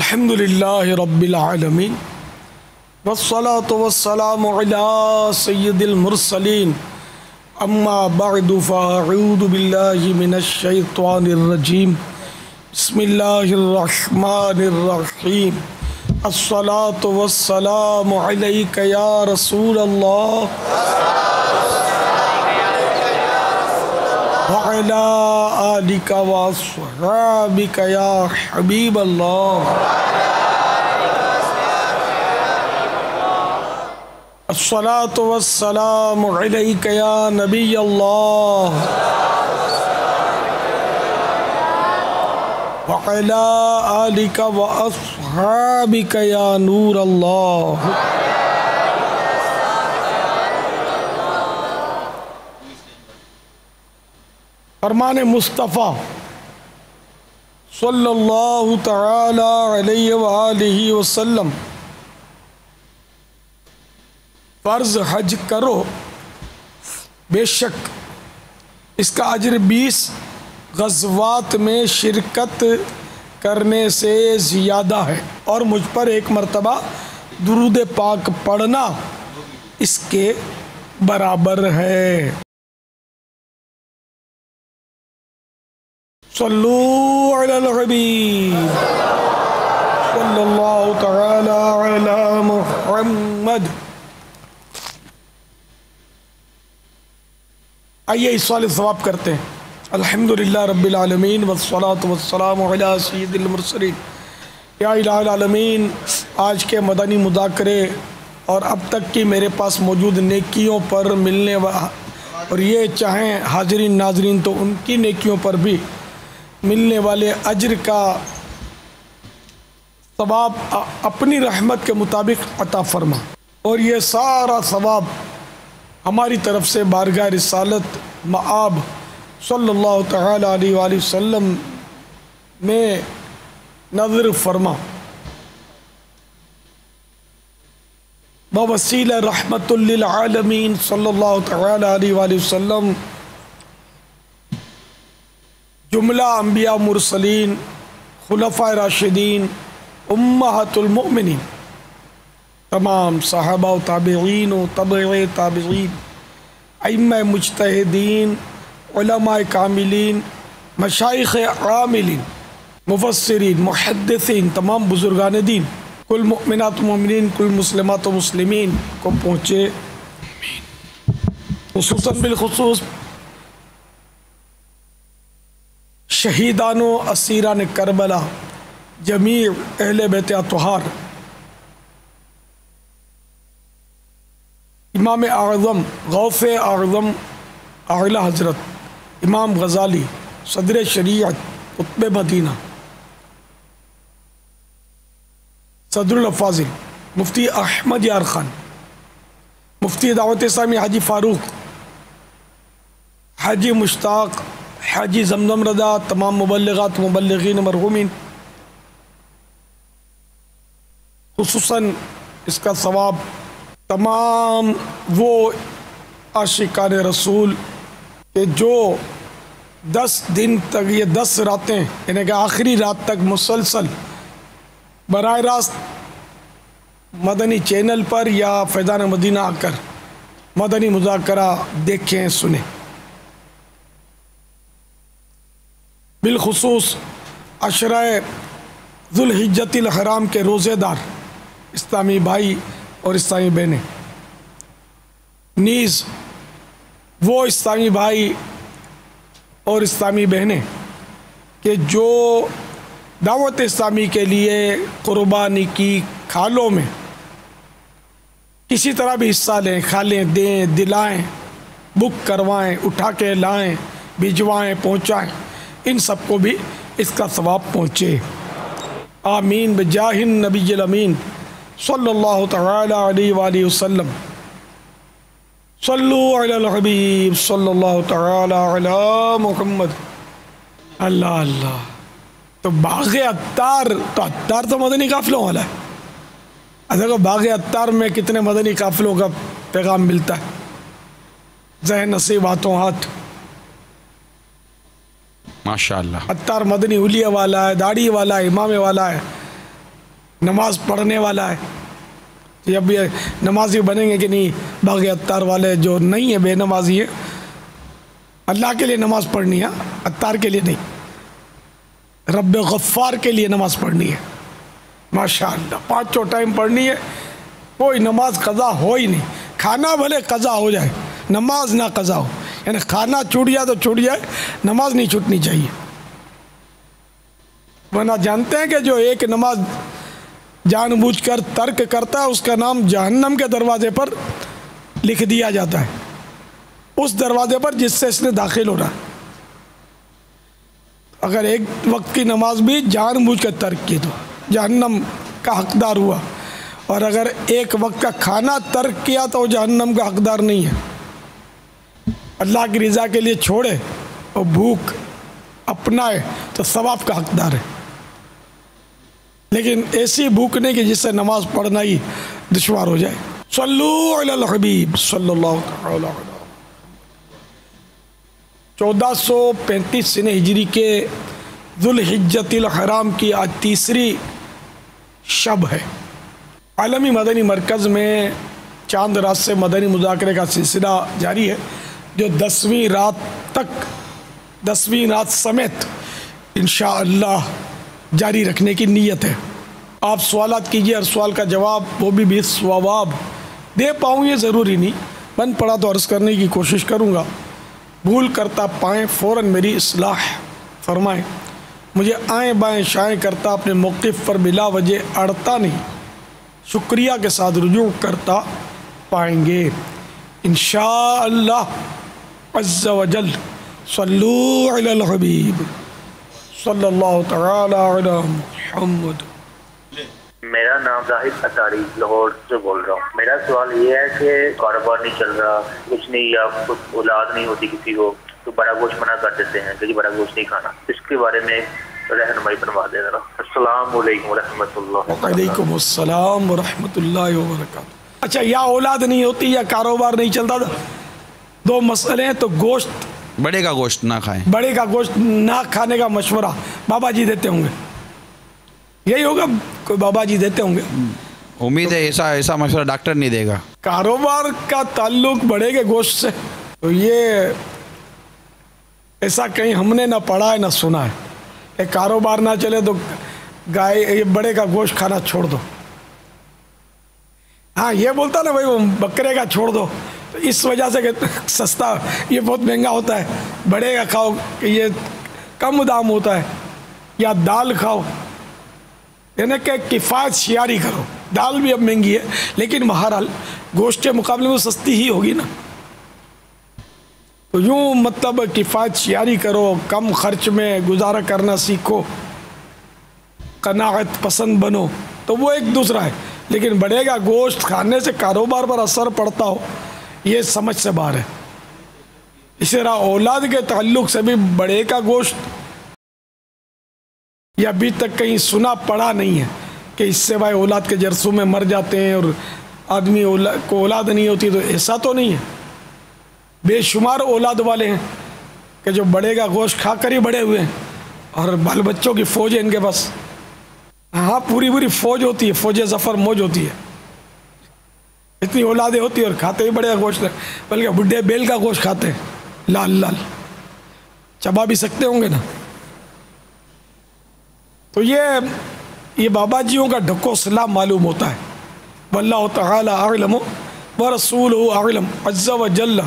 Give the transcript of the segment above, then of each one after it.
الحمدللہ رب العالمین والصلاة والسلام علی سید المرسلین اما بعد فاعوذ باللہ من الشیطان الرجیم بسم اللہ الرحمن الرحیم الصلاة والسلام علیک یا رسول اللہ وعلی آلک واصحابک یا حبیب اللہ الصلاة والسلام علیک یا نبی اللہ وعلی آلک واصحابک یا نور اللہ فرمان مصطفیٰ صلی اللہ تعالی علیہ وآلہ وسلم فرض حج کرو بے شک اس کا اجر 20 غزوات میں شرکت کرنے سے زیادہ ہے اور مجھ پر ایک مرتبہ درود پاک پڑھنا اس کے برابر ہے۔ صلو علی الحبیب صلی اللہ تعالی علی محمد۔ آئیے اس سوال ثواب کرتے ہیں۔ الحمدللہ رب العالمین والصلاة والسلام علی سید المرسلین۔ یا الہ العالمین، آج کے مدنی مذاکرے اور اب تک کی میرے پاس موجود نیکیوں پر ملنے اور یہ چاہیں حاضرین ناظرین تو ان کی نیکیوں پر بھی ملنے والے اجر کا ثواب اپنی رحمت کے مطابق عطا فرما، اور یہ سارا ثواب ہماری طرف سے بارگاہ رسالت مآب صلی اللہ تعالی علیہ وآلہ وسلم میں نظر فرما، بوسیلہ رحمت للعالمین صلی اللہ تعالی علیہ وآلہ وسلم جملہ انبیاء مرسلین خلفاء راشدین امہات المؤمنین، تمام صحابہ و تابعین و تبع تابعین، ائمہ مجتہدین، علماء کاملین، مشائخ عاملین، مفسرین، محدثین، تمام بزرگان دین، کل مؤمنات و مومنین، کل مسلمات و مسلمین کو پہنچے، خصوصاً بالخصوص شہیدان و اسیران کربلا، جمیع اہل بیت اطہار، امام اعظم غوث اعظم اعلی حضرت امام غزالی صدر شریعت قطب مدینہ صدر الافاضل مفتی احمد یار خان، مفتی دعوت اسلامی حاجی فاروق، حاجی مشتاق، حاجی زمزم رضا، تمام مبلغات مبلغین مرحومین، خصوصاً اس کا ثواب تمام وہ عاشقان رسول کہ جو 10 دن تک، یہ 10 راتیں یعنی کہ آخری رات تک مسلسل براہ راست مدنی چینل پر یا فیضان مدینہ آ کر مدنی مذاکرہ دیکھیں سنیں، بالخصوص عشرہ ذو الحجۃ الحرام کے روزے دار اسلامی بھائی اور اسلامی بہنیں، نیز وہ اسلامی بھائی اور اسلامی بہنیں کہ جو دعوت اسلامی کے لیے قربانی کی کھالوں میں کسی طرح بھی حصہ لیں، کھالیں، دیں، دلائیں، بک کروائیں، اٹھا کے لائیں، بھجوائیں، پہنچائیں، ان سب کو بھی اس کا ثواب پہنچے، آمین بجاہ النبی الامین صلی اللہ تعالی علیہ وآلہ وسلم۔ صلو علی الحبیب صلی اللہ تعالی علی محمد۔ اللہ اللہ، تو باغ عطار، تو عطار تو مدنی قافلوں والا ہے، دیکھو باغ عطار میں کتنے مدنی قافلوں کا پیغام ملتا ہے، ذہن نصیب ہاتھوں ہاتھ، ماشاءاللہ۔ عطار مدنی حلیہ والا ہے، داڑھی والا ہے، امامے والا ہے، نماز پڑھنے والا ہے. اب یہ نمازی بنیں گے کہ نہیں باغ عطار والے جو نہیں ہیں بے نمازی ہیں. اللہ کے لیے نماز پڑھنی ہے, عطار کے لیے نہیں. رب غفار کے لیے نماز پڑھنی ہے. ماشاءاللہ 5 ٹائم پڑھنی ہے. کوئی نماز قضا ہو ہی نہیں. کھانا بھلے قضا ہو جائے, نماز نہ قضا ہو. یعنی کھانا چھوٹ جائے تو چھوٹ جائے, نماز نہیں چھوٹنی چاہیے. ورنہ جانتے ہیں کہ جو ایک نماز جان بوجھ کر ترک کرتا ہے اس کا نام جہنم کے دروازے پر لکھ دیا جاتا ہے, اس دروازے پر جس سے اس نے داخل ہونا. اگر ایک وقت کی نماز بھی جان بوجھ کر ترک کی تو جہنم کا حقدار ہوا, اور اگر ایک وقت کا کھانا ترک کیا تو جہنم کا حقدار نہیں ہے. اللہ کی رضا کے لیے چھوڑے اور بھوک اپنائے تو ثواب کا حقدار ہے. لیکن ایسی بھوک نہیں کہ جس سے نماز پڑھنا ہی دشوار ہو جائے. صلو علی الحبیب صلی اللہ تعالی علیہ وسلم. 1435 سنہ ہجری کے ذوالحجۃ الحرام کی آج تیسری شب ہے. عالمی مدنی مرکز میں چاند رات سے مدنی مذاکرے کا سلسلہ جاری ہے, جو 10ویں رات سمیت انشاءاللہ جاری رکھنے کی نیت ہے. آپ سوالات کیجئے, ہر سوال کا جواب وہ بھی ثواب دے پاؤں یہ ضروری نہیں, بن پڑا تو عرض کرنے کی کوشش کروں گا. بھول کرتا پائیں فوراً میری اصلاح فرمائیں. مجھے آئیں بائیں شائیں کرتا اپنے موقف پر بلا وجہ اڑتا نہیں, شکریہ کے ساتھ رجوع کرتا پائیں گے انشاءاللہ عز و جل. صلو علی الحبیب صلی اللہ تعالی علی محمد. میرا نام زاہد اتاری لاہور سے بول رہا ہوں. میرا سوال یہ ہے کہ کاروبار نہیں چل رہا, کچھ نہیں, یا کچھ اولاد نہیں ہوتی کسی کو, تو بڑا گوشت منع کر دیتے ہیں کہ بڑا گوشت نہیں کھانا. اس کے بارے میں رہنمائی فرما دیں ذرا. السلام علیکم ورحمۃ اللہ. وعلیکم السلام ورحمۃ اللہ وبرکاتہ. اچھا, یا اولاد نہیں ہوتی یا کاروبار نہیں چلتا, دو مسئلے ہیں. تو گوشت, بڑے کا گوشت نہ کھائیں. بڑے کا گوشت نہ کھانے کا مشورہ بابا جی دیتے ہوں گے, یہی ہوگا, کوئی بابا جی دیتے ہوں گے. امید ہے ایسا مشورہ ڈاکٹر نہیں دے گا. کاروبار کا تعلق بڑے کے گوشت سے, تو یہ ایسا کہیں ہم نے نہ پڑھا ہے نہ سنا ہے کہ کاروبار نہ چلے تو گائے یہ بڑے کا گوشت کھانا چھوڑ دو. ہاں یہ بولتا نا بھائی وہ بکرے کا چھوڑ دو, تو اس وجہ سے کہ سستا, یہ بہت مہنگا ہوتا ہے, بڑے کا کھاؤ کہ یہ کم دام ہوتا ہے, یا دال کھاؤ, یعنی کہ کفایت شیاری کرو. دال بھی اب مہنگی ہے لیکن بہرحال گوشت کے مقابلے میں سستی ہی ہوگی نا. تو یوں مطلب کفایت شیاری کرو, کم خرچ میں گزارا کرنا سیکھو, قناعت پسند بنو, تو وہ ایک دوسرا ہے. لیکن بڑے کا گوشت کھانے سے کاروبار پر اثر پڑتا ہو, یہ سمجھ سے باہر ہے. اسی طرح اولاد کے تعلق سے بھی بڑے کا گوشت یہ ابھی تک کہیں سنا پڑا نہیں ہے کہ اس سے بھائی اولاد کے جرسوں میں مر جاتے ہیں اور آدمی کو اولاد نہیں ہوتی, تو ایسا تو نہیں ہے. بے شمار اولاد والے ہیں کہ جو بڑے کا گوشت کھا کر ہی بڑے ہوئے ہیں, اور بال بچوں کی فوج ہے ان کے پاس. ہاں پوری فوج ہوتی ہے, فوج ظفر موج ہوتی ہے, اتنی اولادیں ہوتی ہیں اور کھاتے ہی بڑے کا گوشت, بلکہ بڈھے بیل کا گوشت کھاتے ہیں, لال لال چبا بھی سکتے ہوں گے نا. تو یہ بابا جیوں کا ڈھکوسلا معلوم ہوتا ہے. واللہ تعالی اعلم ورسولہ اعلم عز و جل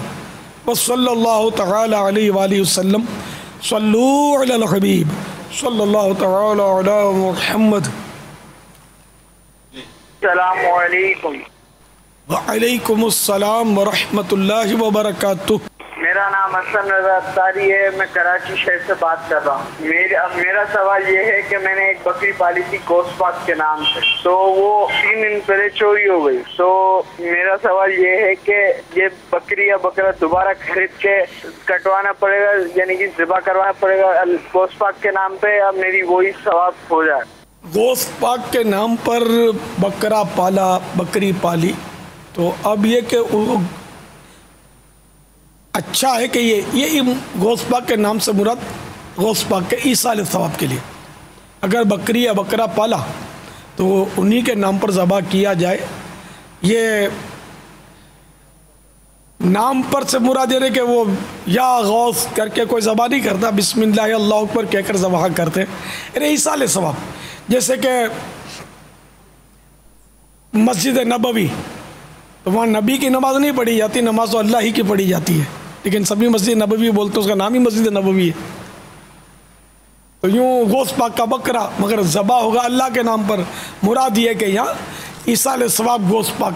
وصلی اللہ تعالی علیہ وآلہ وسلم. صلو علی الحبیب صلی اللہ تعالی علی محمد. السلام علیکم. وعلیکم السلام ورحمۃ اللہ وبرکاتہ. میرا نام حسن رضا اتاری ہے, میں کراچی شہر سے بات کر رہا ہوں. میرا سوال یہ ہے کہ میں نے ایک بکری پالی تھی گوشت پاک کے نام سے, تو وہ 3 دن پہلے چوری ہو گئی. تو میرا سوال یہ ہے کہ یہ بکری یا بکرا دوبارہ خرید کے کٹوانا پڑے گا, یعنی کہ ذبح کروانا پڑے گا گوشت پاک کے نام پہ, یا میری وہی ثواب ہو جائے؟ گوشت پاک کے نام پر بکرا پالا, بکری پالی, تو اب یہ کہ اچھا ہے کہ یہ گوشت پاک کے نام سے مراد گوشت پاک کے ایصال ثواب کے لیے. اگر بکری یا بکرا پالا تو انہی کے نام پر ذبح کیا جائے. یہ نام پر سے مراد یہ کہ وہ یا غوث کر کے کوئی ذبح نہیں کرتا, بسم اللہ اللہ اکبر کہہ کر ذبح کرتے ہیں. ایصال ثواب, جیسے کہ مسجد نبوی, تو وہاں نبی کی نماز نہیں پڑھی جاتی, نماز تو اللہ ہی کی پڑھی جاتی ہے, لیکن سبھی مسجد نبوی بولتے اس کا نام ہی مسجد نبوی ہے. تو یوں غوث پاک کا بکرا مگر ذبح ہوگا اللہ کے نام پر, مراد یہ کہ یہاں ایصال ثواب غوث پاک,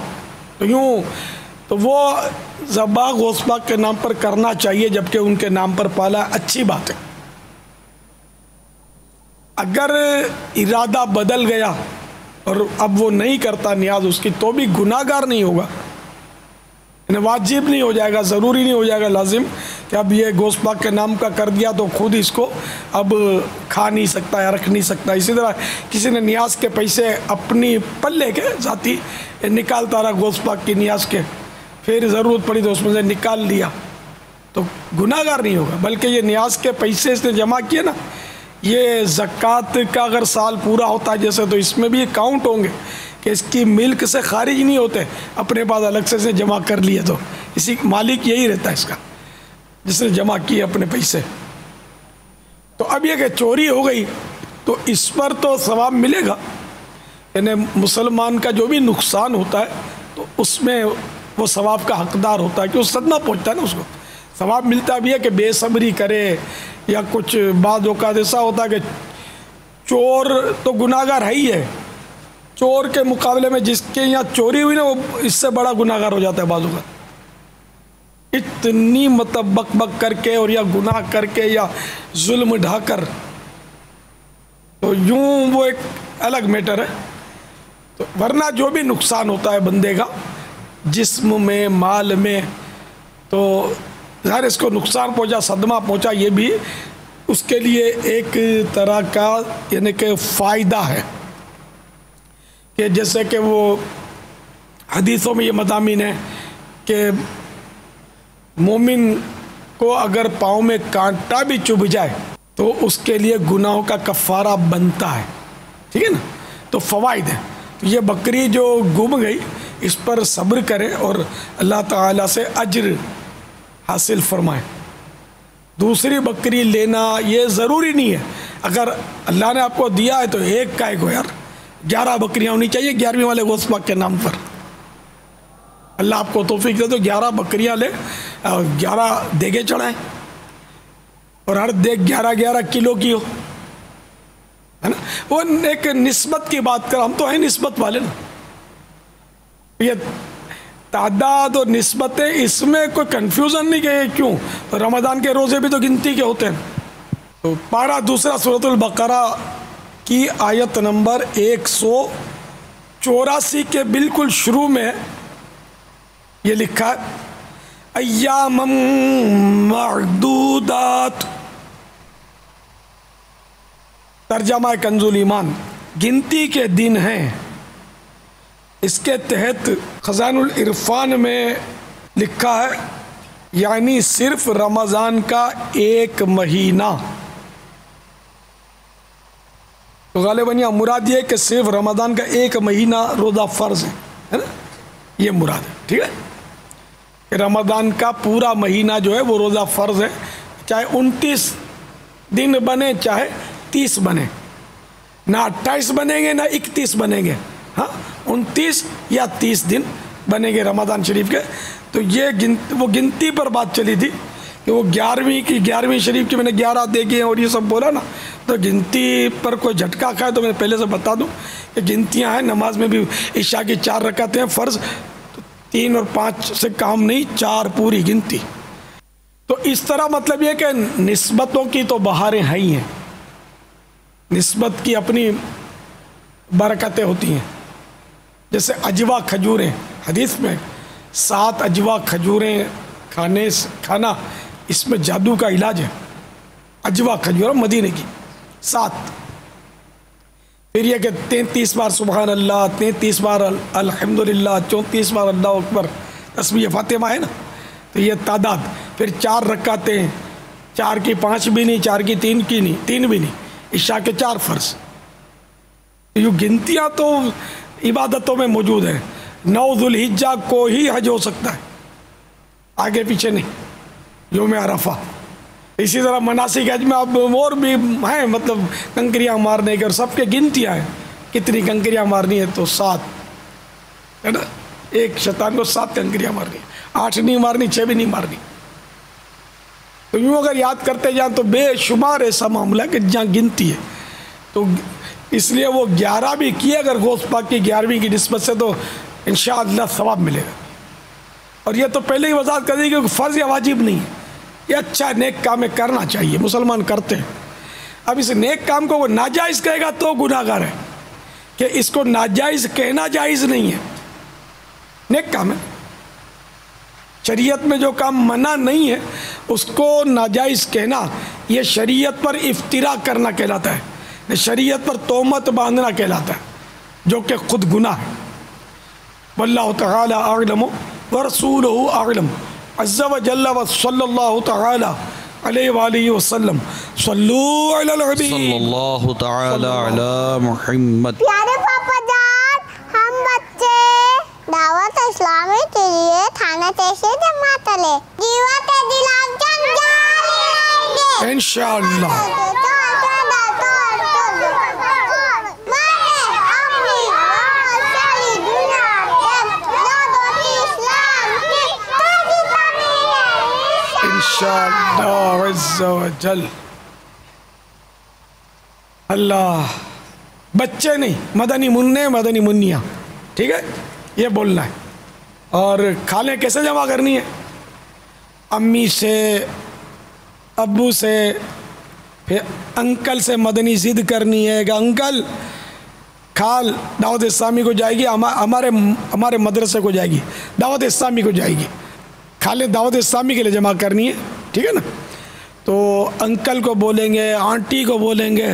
تو یوں تو وہ ذبح غوث پاک کے نام پر کرنا چاہیے, جبکہ ان کے نام پر پالا اچھی بات ہے. اگر ارادہ بدل گیا اور اب وہ نہیں کرتا نیاز اس کی, تو بھی گناہ گار نہیں ہوگا, یعنی واجب نہیں ہو جائے گا, ضروری نہیں ہو جائے گا لازم کہ اب یہ غوث پاک کے نام کا کر دیا تو خود اس کو اب کھا نہیں سکتا یا رکھ نہیں سکتا. اسی طرح کسی نے نیاز کے پیسے اپنی پلے کے ذاتی نکالتا رہا غوث پاک کی نیاز کے, پھر ضرورت پڑی تو اس میں سے نکال لیا, تو گناہ گار نہیں ہوگا. بلکہ یہ نیاز کے پیسے اس نے جمع کیے نا, یہ زکوٰۃ کا اگر سال پورا ہوتا ہے جیسے, تو اس میں بھی یہ کاؤنٹ ہوں گے کہ اس کی ملک سے خارج نہیں ہوتے, اپنے پاس الگ سے جمع کر لیے, تو اسی مالک یہی رہتا ہے اس کا, جس نے جمع کیے اپنے پیسے. تو اب یہ کہ چوری ہو گئی تو اس پر تو ثواب ملے گا, یعنی مسلمان کا جو بھی نقصان ہوتا ہے تو اس میں وہ ثواب کا حقدار ہوتا ہے, کہ وہ صدمہ پہنچتا ہے نا اس کو. ثواب ملتا بھی ہے کہ بے صبری کرے, یا کچھ بعض اوقات ایسا ہوتا ہے کہ چور تو گناہ گار ہے ہی ہے, چور کے مقابلے میں جس کے یہاں چوری ہوئی نا وہ اس سے بڑا گناہ گار ہو جاتا ہے بعض اوقات. اتنی مطلب بک بک کر کے اور یا گناہ کر کے یا ظلم ڈھا کر, تو یوں وہ ایک الگ میٹر ہے. تو ورنہ جو بھی نقصان ہوتا ہے بندے کا جسم میں, مال میں, تو ظاہر اس کو نقصان پہنچا, صدمہ پہنچا, یہ بھی اس کے لیے ایک طرح کا یعنی کہ فائدہ ہے. کہ جیسے کہ وہ حدیثوں میں یہ مضامین ہے کہ مومن کو اگر پاؤں میں کانٹا بھی چبھ جائے تو اس کے لیے گناہوں کا کفارہ بنتا ہے, ٹھیک ہے نا. تو فوائد ہیں. تو یہ بکری جو گم گئی اس پر صبر کرے اور اللہ تعالیٰ سے اجر حاصل فرمائے. دوسری بکری لینا یہ ضروری نہیں ہے, اگر اللہ نے آپ کو دیا ہے تو ایک کا ایک ہو یار, 11 بکریاں ہونی چاہیے 11ویں والے غوث پاک کے نام پر. اللہ آپ کو توفیق دے تو 11 بکریاں لے, 11 دیگیں چڑھائیں, اور ہر دیگ 11 کلو کی ہو, ہے نا. وہ ایک نسبت کی بات کر, ہم تو ہیں نسبت والے نا. یہ تعداد اور نسبتیں, اس میں کوئی کنفیوژن نہیں کہ کیوں, رمضان کے روزے بھی تو گنتی کے ہوتے ہیں. تو پارہ دوسرا سورۃ البقرہ کی آیت نمبر 184 کے بالکل شروع میں یہ لکھا ہے ایام معدودات. ترجمہ کنز الایمان, گنتی کے دن ہیں. اس کے تحت خزائن العرفان میں لکھا ہے یعنی صرف رمضان کا 1 مہینہ. تو غالباً یہ مراد یہ کہ صرف رمضان کا 1 مہینہ روزہ فرض ہے نا, یہ مراد ہے, ٹھیک ہے. کہ رمضان کا پورا مہینہ جو ہے وہ روزہ فرض ہے, چاہے 29 دن بنے چاہے 30 بنے, نہ 28 بنیں گے نہ 31 بنیں گے, ہاں 29 یا 30 دن بنیں گے رمضان شریف کے. تو یہ وہ گنتی پر بات چلی تھی کہ وہ 11ویں شریف کی میں نے 11 دیکھے ہیں اور یہ سب بولا نا. تو گنتی پر کوئی جھٹکا کھائے تو میں پہلے سے بتا دوں کہ گنتیاں ہیں. نماز میں بھی عشاء کی 4 رکعتیں ہیں فرض, تو 3 اور 5 سے کام نہیں, 4 پوری گنتی. تو اس طرح مطلب یہ کہ نسبتوں کی تو بہاریں ہیں ہی ہیں, نسبت کی اپنی برکتیں ہوتی ہیں. جیسے اجوا کھجوریں, حدیث میں 7 اجوا کھجوریں کھانا اس میں جادو کا علاج ہے. اجوا کھجور مدینے کی 7. پھر یہ کہ 33 بار سبحان اللہ, 33 بار الحمدللہ, 34 بار اللہ اکبر, تسبیح فاطمہ ہے نا. تو یہ تعداد. پھر 4 رکعتیں, 4 کی 5 بھی نہیں, 4 کی 3 بھی نہیں, عشاء کے 4 فرض. یہ گنتیاں تو عبادتوں میں موجود ہیں. 9 ذوالحجہ کو ہی حج ہو سکتا ہے, آگے پیچھے نہیں, یوم عرفہ. اسی طرح مناسک حج میں اب اور بھی ہیں, مطلب کنکریاں مارنے کے, اور سب کے گنتیاں ہیں کتنی کنکریاں مارنی ہے, تو 7 ہے نا, ایک شیطان کو 7 کنکریاں مارنی, 8 نہیں مارنی, 6 بھی نہیں مارنی. تو یوں اگر یاد کرتے جائیں تو بے شمار ایسا معاملہ ہے کہ جہاں گنتی ہے. تو اس لیے وہ 11 بھی کیے اگر غوث پاک کی 11ویں کی نسبت سے, تو انشاءاللہ ثواب ملے گا. اور یہ تو پہلے ہی وضاحت کر دی کہ فرض یا واجب نہیں ہے, یہ اچھا نیک کام کرنا چاہیے, مسلمان کرتے ہیں. اب اس نیک کام کو وہ ناجائز کہے گا تو گناہ گار ہے, کہ اس کو ناجائز کہنا جائز نہیں ہے, نیک کام ہے. شریعت میں جو کام منع نہیں ہے اس کو ناجائز کہنا یہ شریعت پر افتراء کرنا کہلاتا ہے, شریعت پر تہمت باندھنا کہلاتا ہے, جو کہ خود گناہ ہے. واللہ تعالی اعلم ورسولہ اعلم عز وجل وصلی اللہ تعالی علیہ وآلہ وسلم. صلو علی الحبیب صلی اللہ تعالی علی محمد. پیارے پاپا جان, ہم بچے دعوت اسلامی کے لیے تھانہ تحصیل جماعت لے جیوت دلال جان جائیں گے انشاءاللہ. انشاءاللہ عز و جل. اللہ, بچے نہیں, مدنی منع مدنی منیاں, ٹھیک ہے, یہ بولنا ہے. اور کھالیں کیسے جمع کرنی ہے؟ امی سے, ابو سے, پھر انکل سے مدنی ضد کرنی ہے کہ انکل کھال دعوت اسلامی کو جائے گی, ہمارے مدرسے کو جائے گی, دعوت اسلامی کو جائے گی, کھالیں دعوت اسلامی کے لیے جمع کرنی ہے, ٹھیک ہے نا. تو انکل کو بولیں گے, آنٹی کو بولیں گے.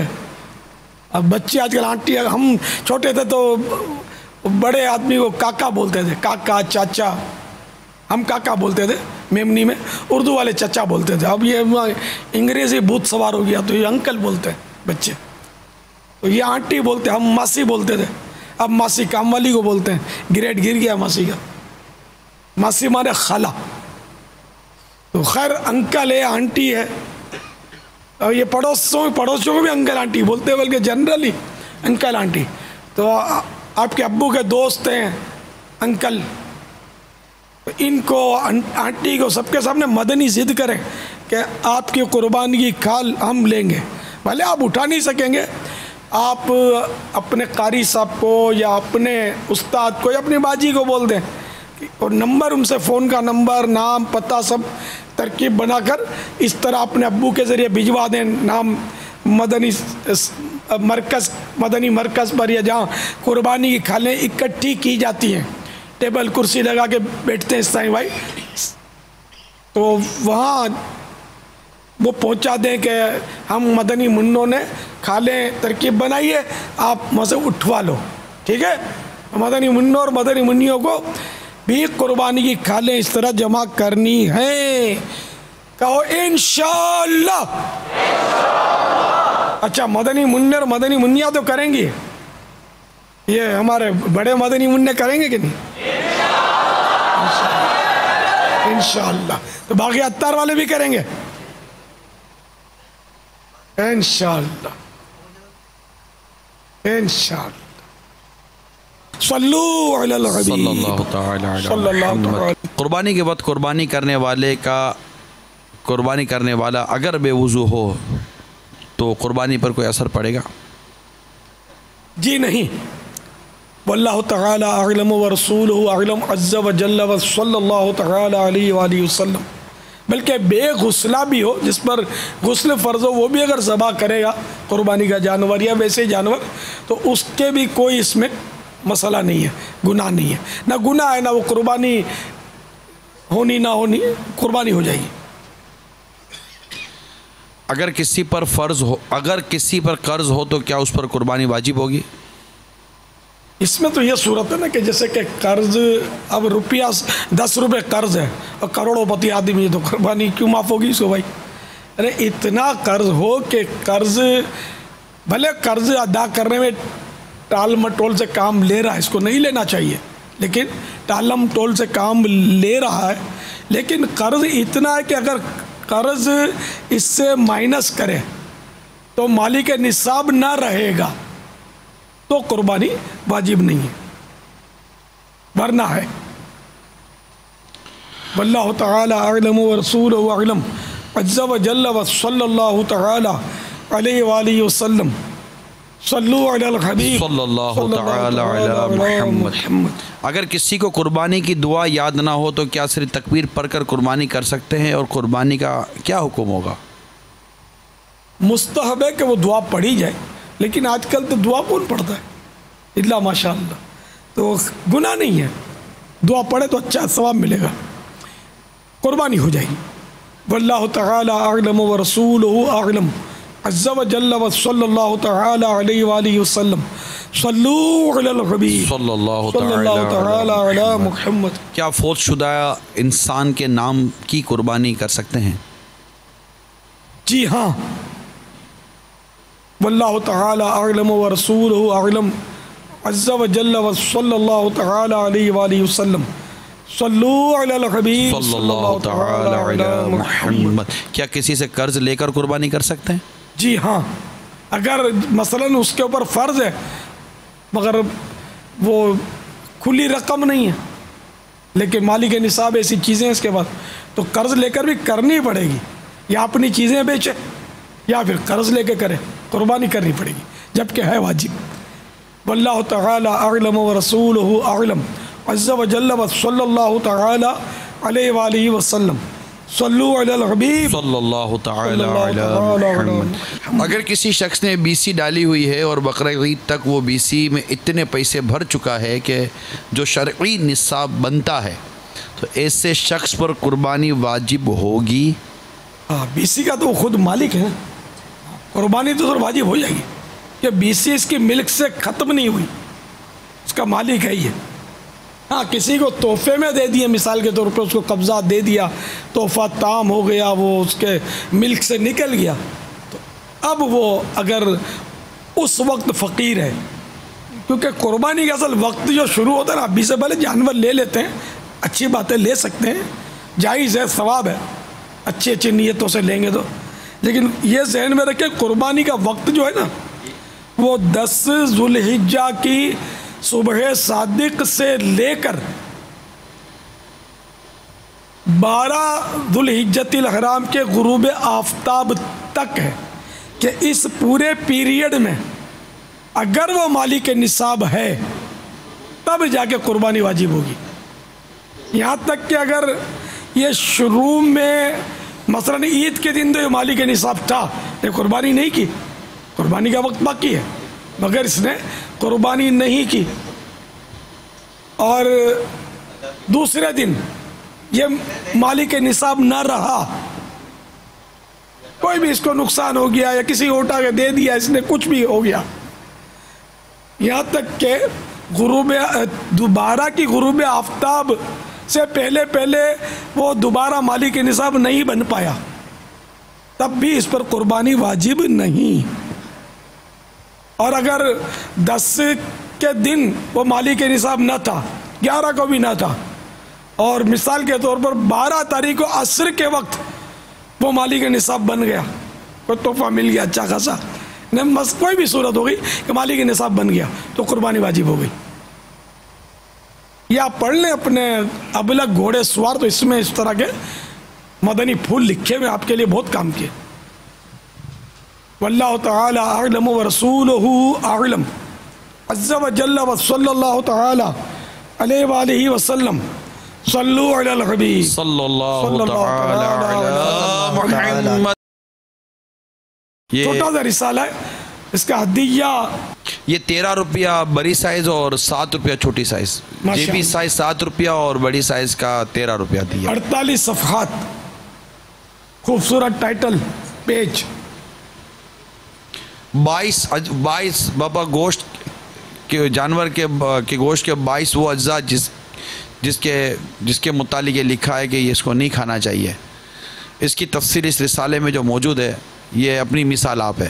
اب بچے آج کل آنٹی, ہم چھوٹے تھے تو بڑے آدمی کو کاکا بولتے تھے, کاکا چاچا, ہم کاکا بولتے تھے میمنی میں, اردو والے چچا بولتے تھے. اب یہ انگریزی بھوت سوار ہو گیا تو یہ انکل بولتے ہیں بچے, تو یہ آنٹی بولتے, ہم ماسی بولتے تھے, اب ماسی کام والی کو بولتے ہیں, گریڈ گر گیا ماسی کا, ماسی مانے خالہ. تو خیر انکل ہے, آنٹی ہے, اور یہ پڑوسیوں کو بھی انکل آنٹی بولتے ہیں, بلکہ جنرلی انکل آنٹی. تو آپ کے ابو کے دوست ہیں انکل, ان کو آنٹی کو سب کے سامنے مدنی ضد کریں کہ آپ کی قربانی کی کھال ہم لیں گے. بھلے آپ اٹھا نہیں سکیں گے, آپ اپنے قاری صاحب کو یا اپنے استاد کو یا اپنی باجی کو بول دیں, اور نمبر ان سے, فون کا نمبر, نام, پتہ سب ترکیب بنا کر اس طرح اپنے ابو کے ذریعے بھجوا دیں. نام مدنی مرکز پر, یا جہاں قربانی کی کھالیں اکٹھی کی جاتی ہیں, ٹیبل کرسی لگا کے بیٹھتے ہیں اسلامی بھائی, تو وہاں وہ پہنچا دیں کہ ہم مدنی منوں نے کھالیں ترکیب بنائی ہے, آپ وہاں سے اٹھوا لو, ٹھیک ہے. مدنی منوں اور مدنی منیوں کو بھی قربانی کی کھالیں اس طرح جمع کرنی ہیں. کہو انشاءاللہ. اچھا, مدنی منع اور مدنی منیاں تو کریں گی, یہ ہمارے بڑے مدنی منع کریں گے کہ نہیں؟ انشاءاللہ. تو باقی اتار والے بھی کریں گے انشاءاللہ. انشاءاللہ. صلو علی الحبیب صلی اللہ تعالی علی محمد. قربانی کے وقت قربانی کرنے والا اگر بے وضو ہو تو قربانی پر کوئی اثر پڑے گا؟ جی نہیں. واللہ تعالی اعلم ورسولہ اعلم عز وجل وصلی اللہ تعالی علیہ وآلہ وسلم. بلکہ بے غسلہ بھی ہو, جس پر غسل فرض ہو, وہ بھی اگر ذبح کرے گا قربانی کا جانور یا ویسے جانور, تو اس کے بھی کوئی اس میں مسئلہ نہیں ہے, گناہ نہیں ہے. نہ گناہ ہے, نہ وہ قربانی ہونی نہ ہونی, قربانی ہو جائے گی. اگر کسی پر قرض ہو تو کیا اس پر قربانی واجب ہوگی؟ اس میں تو یہ صورت ہے نا کہ جیسے کہ قرض, اب روپیہ 10 روپے قرض ہے اور کروڑوں پتی آدمی ہے, تو قربانی کیوں معاف ہوگی اس کو بھائی؟ ارے اتنا قرض ہو کہ قرض, بھلے قرض ادا کرنے میں ٹال مٹول سے کام لے رہا ہے، اس کو نہیں لینا چاہیے، لیکن ٹال مٹول سے کام لے رہا ہے، لیکن قرض اتنا ہے کہ اگر قرض اس سے مائنس کرے تو مالک نصاب نہ رہے گا تو قربانی واجب نہیں ہے، ورنہ ہے۔ واللہ تعالی اعلم ورسولہ اعلم عز وجل وصلی اللہ تعالی علیہ وآلہ وسلم۔ صلو علی الحبیب صلی اللہ تعالی علی محمد۔ اگر کسی کو قربانی کی دعا یاد نہ ہو تو کیا صرف تکبیر پڑھ کر قربانی کر سکتے ہیں، اور قربانی کا کیا حکم ہوگا؟ مستحب ہے کہ وہ دعا پڑھی جائے، لیکن آج کل تو دعا کون پڑھتا ہے الا ماشاء اللہ، تو گناہ نہیں ہے، دعا پڑھے تو اچھا ثواب ملے گا، قربانی ہو جائے گی۔ واللہ تعالی اعلم ورسولہ اعلم عز وجل وصلی اللہ تعالی علیہ وآلہ وسلم۔ صلو علی الحبیب صلی اللہ تعالی علی محمد۔ کیا فوت شدہ انسان کے نام کی قربانی کر سکتے ہیں؟ جی ہاں، واللہ تعالی اعلم ورسولہ اعلم عز وجل وصلی اللہ تعالی علیہ وآلہ وسلم۔ صلو علی الحبیب صلی اللہ تعالی علی محمد۔ کیا کسی سے قرض لے کر قربانی کر سکتے ہیں؟ جی ہاں، اگر مثلاً اس کے اوپر فرض ہے مگر وہ کھلی رقم نہیں ہے، لیکن مالک نصاب ایسی چیزیں اس کے بعد، تو قرض لے کر بھی کرنی پڑے گی، یا اپنی چیزیں بیچے یا پھر قرض لے کے کرے، قربانی کرنی پڑے گی، جبکہ ہے واجب۔ واللہ تعالی اعلم ورسولہ اعلم عز وجل وصلی اللہ تعالی علیہ وآلہ وسلم۔ صلو علی الحبیب صلی اللہ تعالی علی محمد۔ اگر کسی شخص نے BC ڈالی ہوئی ہے اور بقرعید تک وہ BC میں اتنے پیسے بھر چکا ہے کہ جو شرعی نصاب بنتا ہے، تو ایسے شخص پر قربانی واجب ہوگی؟ ہاں، BC کا تو وہ خود مالک ہے، قربانی تو سر واجب ہو جائے گی، کہ BC اس کی ملک سے ختم نہیں ہوئی، اس کا مالک ہے یہ۔ ہاں، کسی کو تحفے میں دے دیا، مثال کے طور پر اس کو قبضہ دے دیا، تحفہ تام ہو گیا، وہ اس کے ملک سے نکل گیا، تو اب وہ اگر اس وقت فقیر ہے، کیونکہ قربانی کا اصل وقت جو شروع ہوتا ہے نا، ابھی سے پہلے جانور لے لیتے ہیں، اچھی باتیں لے سکتے ہیں، جائز ہے، ثواب ہے، اچھی اچھی نیتوں سے لیں گے تو، لیکن یہ ذہن میں رکھیں قربانی کا وقت جو ہے نا وہ 10 ذو الحجہ کی صبح صادق سے لے کر 12 ذو الحجۃ الحرام کے غروب آفتاب تک ہے، کہ اس پورے پیریڈ میں اگر وہ مالک نصاب ہے تب جا کے قربانی واجب ہوگی۔ یہاں تک کہ اگر یہ شروع میں مثلاً عید کے دن تو یہ مالک نصاب تھا، یہ قربانی نہیں کی، قربانی کا وقت باقی ہے مگر اس نے قربانی نہیں کی، اور دوسرے دن یہ مالک نصاب نہ رہا، کوئی بھی اس کو نقصان ہو گیا یا کسی کو اٹھا کے دے دیا، اس نے کچھ بھی ہو گیا، یہاں تک کہ دوبارہ کی غروب آفتاب سے پہلے وہ دوبارہ مالک نصاب نہیں بن پایا، تب بھی اس پر قربانی واجب نہیں۔ اور اگر 10 کے دن وہ مالک نصاب نہ تھا، 11 کو بھی نہ تھا، اور مثال کے طور پر 12 تاریخ کو عصر کے وقت وہ مالک نصاب بن گیا، کوئی تحفہ مل گیا اچھا خاصا، کوئی بھی صورت ہو گئی کہ مالک نصاب بن گیا تو قربانی واجب ہو گئی۔ یا پڑھ لیں اپنے ابلغ گھوڑے سوار، تو اس میں اس طرح کے مدنی پھول لکھے ہوئے آپ کے لیے بہت کام کیے۔ واللہ تعالی اعلم ورسولہ اعلم عز وجل وصلی اللہ تعالی علیہ وآلہ وسلم۔ صلو علی الحبیب صلی اللہ تعالی علی محمد۔ چھوٹا سا رسالہ ہے، اس کا ہدیہ یہ 13 روپیہ بڑی سائز اور 7 روپیہ چھوٹی سائز، یہ بھی سائز 7 روپیہ اور بڑی سائز کا 13 روپیہ دیا۔ 48 صفحات، خوبصورت ٹائٹل پیج، 22 بابا گوشت کے جانور کے گوشت کے 22 وہ اجزاء جس کے متعلق یہ لکھا ہے کہ یہ اس کو نہیں کھانا چاہیے۔ اس کی تفصیل اس رسالے میں جو موجود ہے، یہ اپنی مثال آپ ہے۔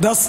10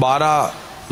12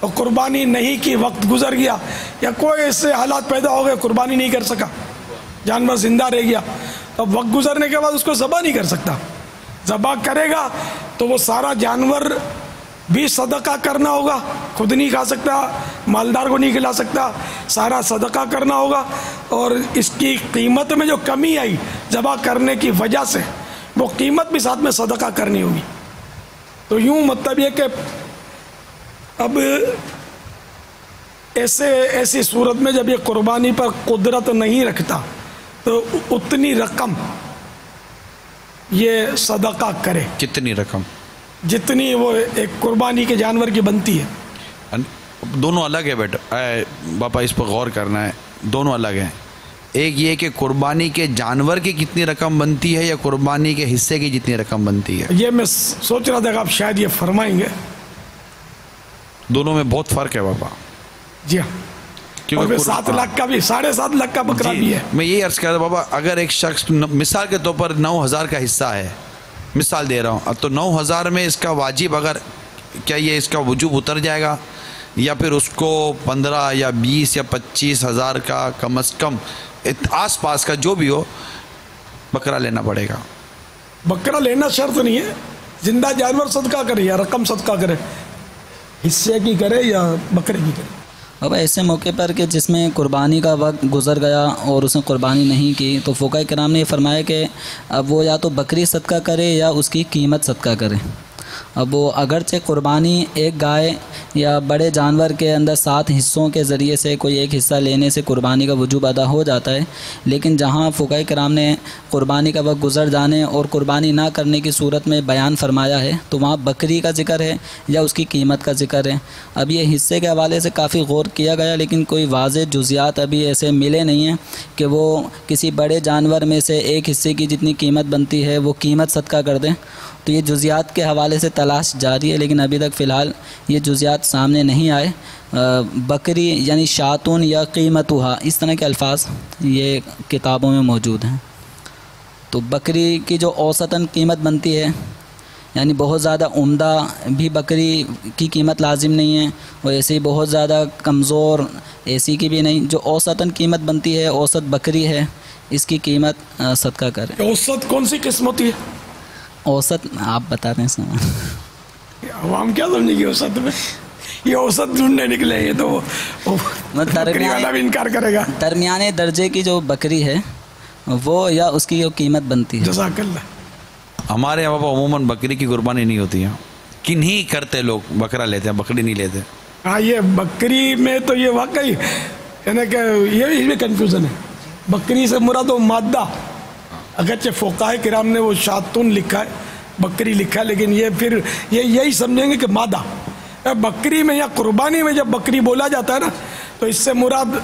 اور قربانی نہیں کی، وقت گزر گیا یا کوئی ایسے حالات پیدا ہو گئے قربانی نہیں کر سکا، جانور زندہ رہ گیا، تو وقت گزرنے کے بعد اس کو ذبح نہیں کر سکتا. ذبح کرے گا تو وہ سارا جانور بھی صدقہ کرنا ہوگا، خود نہیں کھا سکتا، مالدار کو نہیں کھلا سکتا، سارا صدقہ کرنا ہوگا. اور اس کی قیمت میں جو کمی آئی ذبح کرنے کی وجہ سے، وہ قیمت بھی ساتھ میں صدقہ کرنی ہوگی. تو یوں مطلب یہ کہ اب ایسی صورت میں جب یہ قربانی پر قدرت نہیں رکھتا تو اتنی رقم یہ صدقہ کرے. کتنی رقم؟ جتنی وہ ایک قربانی کے جانور کی بنتی ہے. دونوں الگ ہے بیٹا باپا، اس پر غور کرنا ہے. دونوں الگ ہیں. ایک یہ کہ قربانی کے جانور کی کتنی رقم بنتی ہے یا قربانی کے حصے کی جتنی رقم بنتی ہے. یہ میں سوچ رہا تھا کہ آپ شاید یہ فرمائیں گے. دونوں میں بہت فرق ہے باپا. جی ہاں. اور 7 لاکھ کا بھی 7.5 لاکھ کا بکرا بھی ہے. میں یہی عرض کر رہا تھا بابا، اگر ایک شخص مثال کے طور پر 9,000 کا حصہ ہے، مثال دے رہا ہوں، تو 9,000 میں اس کا واجب اگر کیا یہ اس کا وجوب اتر جائے گا یا پھر اس کو 15 یا 20 یا 25,000 کا کم از کم آس پاس کا جو بھی ہو بکرا لینا پڑے گا؟ بکرا لینا شرط نہیں ہے، زندہ جانور صدقہ کرے یا رقم صدقہ کرے، حصے کی کرے یا بکرے کی کرے. اب ایسے موقع پر کہ جس میں قربانی کا وقت گزر گیا اور اس نے قربانی نہیں کی، تو فقہاء کرام نے یہ فرمایا کہ اب وہ یا تو بکری صدقہ کرے یا اس کی قیمت صدقہ کرے. اب وہ اگرچہ قربانی ایک گائے یا بڑے جانور کے اندر 7 حصوں کے ذریعے سے کوئی ایک حصہ لینے سے قربانی کا وجوب ادا ہو جاتا ہے، لیکن جہاں فقہاء کرام نے قربانی کا وقت گزر جانے اور قربانی نہ کرنے کی صورت میں بیان فرمایا ہے تو وہاں بکری کا ذکر ہے یا اس کی قیمت کا ذکر ہے. اب یہ حصے کے حوالے سے کافی غور کیا گیا، لیکن کوئی واضح جزیات ابھی ایسے ملے نہیں ہیں کہ وہ کسی بڑے جانور میں سے ایک حصے کی جتنی قیمت بنتی ہے وہ قیمت صدقہ کر دیں. تو یہ جزیات کے حوالے سے تلاش جاری ہے، لیکن ابھی تک فی الحال یہ جزیات سامنے نہیں آئے. بکری یعنی شاتون یا قیمتها، اس طرح کے الفاظ یہ کتابوں میں موجود ہیں. تو بکری کی جو اوسطاً قیمت بنتی ہے، یعنی بہت زیادہ عمدہ بھی بکری کی قیمت لازم نہیں ہے اور ایسے ہی بہت زیادہ کمزور ایسی کی بھی نہیں، جو اوسطاً قیمت بنتی ہے اوسط بکری ہے، اس کی قیمت صدقہ کریں. اوسط کون سی قسم ہوتی ہے؟ اوسط آپ بتا دیں سامان. عوام کیا سمجھے گی اوسط میں؟ یہ اوسط ڈھونڈنے نکلے ہیں تو بکری والا بھی انکار کرے گا. درمیانے درجے کی جو بکری ہے وہ یا اس کی جو قیمت بنتی ہے. جزاک اللہ. ہمارے یہاں پاپا عموماً بکری کی قربانی نہیں ہوتی ہے. کنہیں کرتے لوگ بکرا لیتے ہیں، بکری نہیں لیتے. ہاں یہ بکری میں تو یہ واقعی یعنی کہ یہ بھی کنفیوژن ہے. بکری سے مراد و مادہ، اگرچہ فقہاء کرام نے وہ شاتون لکھا ہے، بکری لکھا ہے، لیکن یہ پھر یہی سمجھیں گے کہ مادہ. بکری میں یا قربانی میں جب بکری بولا جاتا ہے نا تو اس سے مراد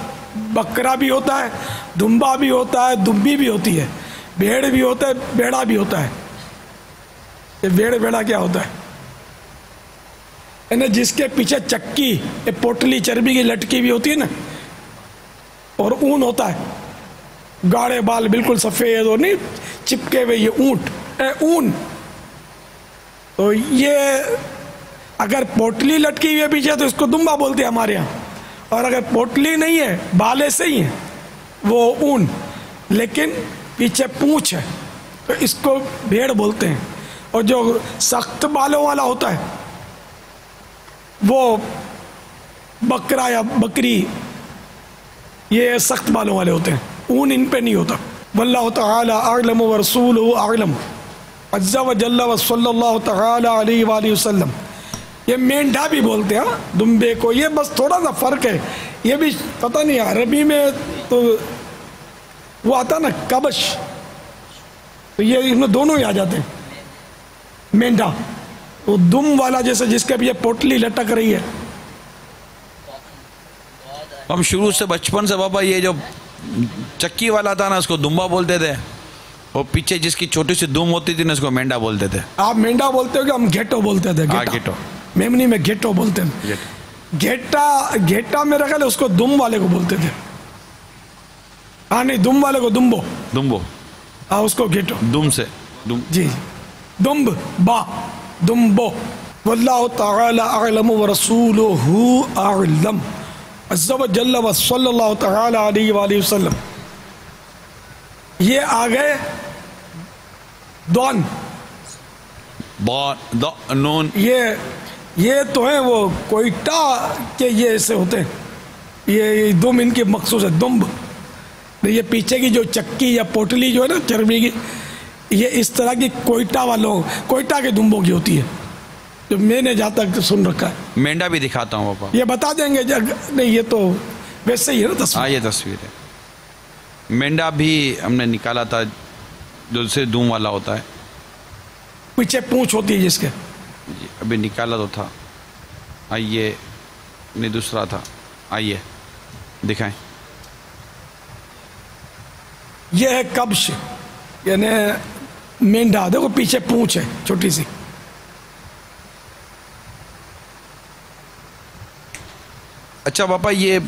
بکرا بھی ہوتا ہے، دمبا بھی ہوتا ہے، دمبی بھی ہوتی ہے، بھیڑ بھی ہوتا ہے، بیڑا بھی ہوتا ہے. یہ بیڑا کیا ہوتا ہے؟ یعنی جس کے پیچھے چکی پوٹلی چربی کی لٹکی بھی ہوتی ہے نا، اور اون ہوتا ہے، گاڑے بال بالکل سفید اور نہیں چپکے ہوئے، یہ اون. تو یہ اگر پوٹلی لٹکی ہوئی ہے پیچھے تو اس کو دمبا بولتے ہیں ہمارے یہاں، اور اگر پوٹلی نہیں ہے بالے سے ہی ہے وہ اون، لیکن پیچھے پونچھ ہے تو اس کو بھیڑ بولتے ہیں. اور جو سخت بالوں والا ہوتا ہے وہ بکرا یا بکری، یہ سخت بالوں والے ہوتے ہیں، اون ان پہ نہیں ہوتا. واللہ تعالی اعلم ورسولہ اعلم عز وجل وصلی اللہ تعالی علیہ وآلہ وسلم. یہ مینڈھا بھی بولتے ہیں دمبے کو، یہ بس تھوڑا سا فرق ہے. یہ بھی پتہ نہیں عربی میں تو وہ آتا نا کبش، تو یہ ان میں دونوں ہی آ جاتے ہیں. مینڈھا وہ دم والا جیسے جس کے بھی یہ پوٹلی لٹک رہی ہے. ہم شروع سے بچپن سے بابا یہ جو چکی والا تھا نا اس کو دمبا بولتے تھے، اور پیچھے جس کی چھوٹی سی دم ہوتی تھی نا اس کو مینڈا بولتے تھے. آپ مینڈا بولتے ہو کہ ہم گھیٹو بولتے تھے؟ گھیٹو میمنی میں گھیٹو بولتے ہیں. گھیٹا میرا خیال ہے اس کو دم والے کو بولتے تھے. ہاں نہیں، دم والے کو دمبو. ہاں اس کو گھیٹو. دم سے جی دمب با دمبو. واللہ تعالی اعلم ورسولہ اعلم عز و جل و صلی اللہ تعالی علیہ وآلہ وسلم. یہ آگئے دون نون، یہ تو ہیں وہ کوئٹہ کے یہ ایسے ہوتے ہیں. یہ دم ان کی مخصوص ہے، دمب. یہ پیچھے کی جو چکی یا پوٹلی جو ہے نا چربی کی، یہ اس طرح کی کوئٹہ والوں، کوئٹہ کے دمبوں کی ہوتی ہے، جو میں نے جہاں تک سن رکھا ہے. مینڈا بھی دکھاتا ہوں پاپا. یہ بتا دیں گے نہیں، یہ تو ویسے ہی ہے نا تصویر. یہ تصویر ہے. مینڈا بھی ہم نے نکالا تھا جو سے دوم والا ہوتا ہے، پیچھے پونچھ ہوتی ہے جس کے. ابھی نکالا تو تھا. آئیے، نہیں دوسرا تھا. آئیے دکھائیں. یہ ہے کبش، یعنی مینڈا. دیکھو پیچھے پونچھ ہے چھوٹی سی. اچھا پاپا، یہ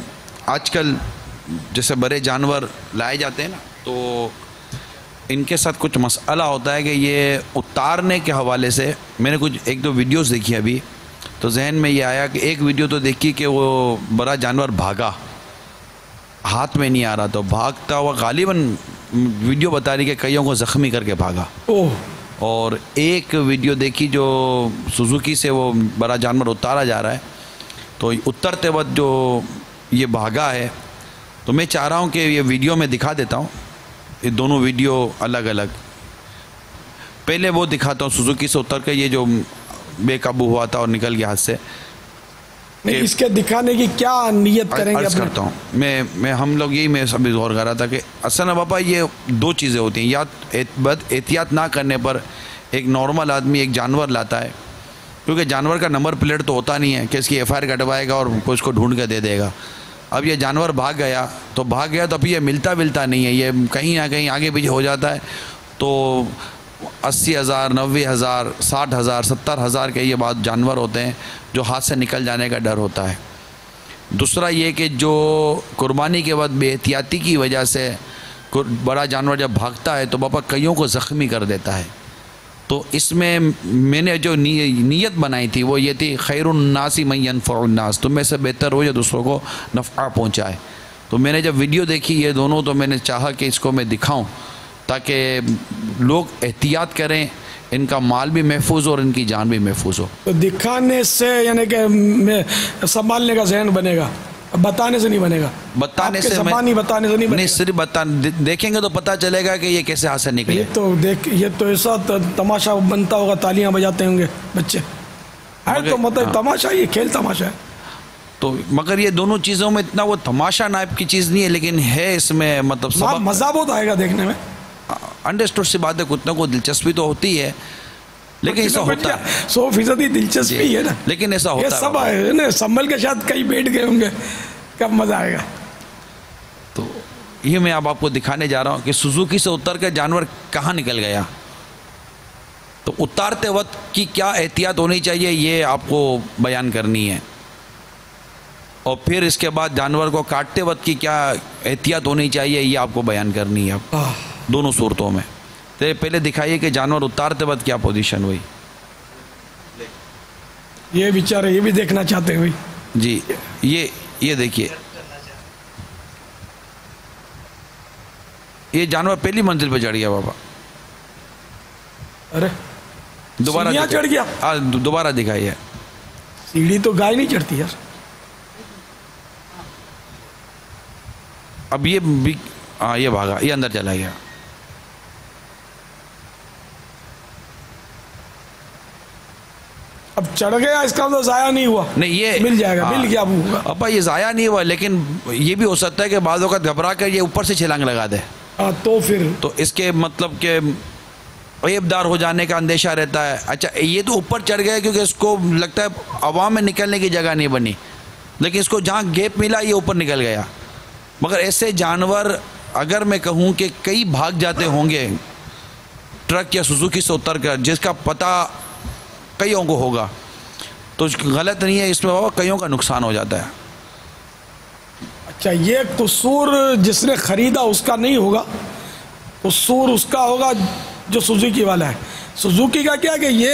آج کل جیسے بڑے جانور لائے جاتے ہیں نا، تو ان کے ساتھ کچھ مسئلہ ہوتا ہے کہ یہ اتارنے کے حوالے سے میں نے کچھ ایک دو ویڈیوز دیکھی ابھی، تو ذہن میں یہ آیا کہ ایک ویڈیو تو دیکھی کہ وہ بڑا جانور بھاگا، ہاتھ میں نہیں آ رہا، تو بھاگتا ہوا غالباً ویڈیو بتا رہی کہ کئیوں کو زخمی کر کے بھاگا. اور ایک ویڈیو دیکھی جو سوزوکی سے وہ بڑا جانور اتارا جا رہا ہے، تو اترتے وقت جو یہ بھاگا ہے، تو میں چاہ رہا ہوں کہ یہ ویڈیو میں دکھا دیتا ہوں. یہ دونوں ویڈیو الگ الگ. پہلے وہ دکھاتا ہوں سوزوکی سے اتر کے، یہ جو بے قابو ہوا تھا اور نکل گیا ہاتھ سے. اس کے دکھانے کی کیا نیت کریں گے؟ عرض کرتا ہوں میں ہم لوگ یہی میں سبھی غور کر رہا تھا کہ اصل میں پاپا یہ دو چیزیں ہوتی ہیں. یا احتیاط نہ کرنے پر ایک نارمل آدمی ایک جانور لاتا ہے، کیونکہ جانور کا نمبر پلیٹ تو ہوتا نہیں ہے کہ اس کی ایف آئی آر کٹوائے گا اور کوئی اس کو ڈھونڈ کے دے دے گا. اب یہ جانور بھاگ گیا تو اب یہ ملتا نہیں ہے، یہ کہیں نہ کہیں آگے پیچھے ہو جاتا ہے. تو 80,000 90,000 60,000 70,000 کے یہ بات جانور ہوتے ہیں جو ہاتھ سے نکل جانے کا ڈر ہوتا ہے. دوسرا یہ کہ جو قربانی کے وقت بے احتیاطی کی وجہ سے بڑا جانور جب بھاگتا ہے تو پاپا کئیوں کو زخمی کر دیتا ہے. تو اس میں نے جو نیت بنائی تھی وہ یہ تھی، خیر الناس من ینفع الناس، تم میں سے بہتر ہو جو دوسروں کو نفع پہنچائے. تو میں نے جب ویڈیو دیکھی یہ دونوں، تو میں نے چاہا کہ اس کو میں دکھاؤں تاکہ لوگ احتیاط کریں، ان کا مال بھی محفوظ ہو اور ان کی جان بھی محفوظ ہو. تو دکھانے سے یعنی کہ سنبھالنے کا ذہن بنے گا، بتانے سے نہیں بنے گا. بتانے سے نہیں، صرف دیکھیں گے تو پتہ چلے گا کہ یہ کیسے ہاتھ سے نکلے. یہ تو ایسا تماشا بنتا ہوگا، تالیاں بجاتے ہوں گے بچے. تو مطلب تماشا، یہ کھیل تماشا ہے. تو مگر یہ دونوں چیزوں میں اتنا وہ تماشا نائب کی چیز نہیں ہے، لیکن ہے اس میں مطلب مزہ بہت آئے گا دیکھنے میں. انڈرسٹوڈ سی بات ہے، کتنے کو دلچسپی تو ہوتی ہے، لیکن ایسا ہوتا ہے 100% دلچسپی ہے نا، لیکن ایسا ہوتا ہے. سب ہے سنبھل کے شاید کئی بیٹھ گئے ہوں گے، کب مزہ آئے گا. تو یہ میں اب آپ کو دکھانے جا رہا ہوں کہ سوزوکی سے اتر کے جانور کہاں نکل گیا. تو اتارتے وقت کی کیا احتیاط ہونی چاہیے یہ آپ کو بیان کرنی ہے، اور پھر اس کے بعد جانور کو کاٹتے وقت کی کیا احتیاط ہونی چاہیے یہ آپ کو بیان کرنی ہے دونوں صورتوں میں. تو پہلے دکھائیے کہ جانور اتارتے وقت کیا پوزیشن ہوئی. یہ بیچارے یہ بھی دیکھنا چاہتے ہیں. جی یہ دیکھیے، یہ جانور پہلی منزل پہ چڑھ گیا بابا. ارے دوبارہ چڑھ گیا. دوبارہ دکھائیے. سیڑھی تو گائے نہیں چڑھتی یار. اب یہ بھاگا، یہ اندر چلا گیا. اب چڑھ گیا، اس کا تو ضائع نہیں ہوا. نہیں، یہ مل جائے گا، مل گیا. ابا یہ ضائع نہیں ہوا، لیکن یہ بھی ہو سکتا ہے کہ بعض اوقات گھبرا کر یہ اوپر سے چھلانگ لگا دے. تو اس کے مطلب کہ عیب دار ہو جانے کا اندیشہ رہتا ہے. اچھا یہ تو اوپر چڑھ گیا کیونکہ اس کو لگتا ہے عوام میں نکلنے کی جگہ نہیں بنی، لیکن اس کو جہاں گیپ ملا یہ اوپر نکل گیا. مگر ایسے جانور اگر میں کہوں کہ کئی بھاگ جاتے ہوں گے ٹرک یا سوزوکی سے اتر کر، جس کا پتہ کئیوں کو ہوگا، تو غلط نہیں ہے اس میں بابا، کئیوں کا نقصان ہو جاتا ہے. اچھا یہ قصور جس نے خریدا اس کا نہیں ہوگا، قصور اس کا ہوگا جو سوزوکی والا ہے. سوزوکی کا کیا کہ یہ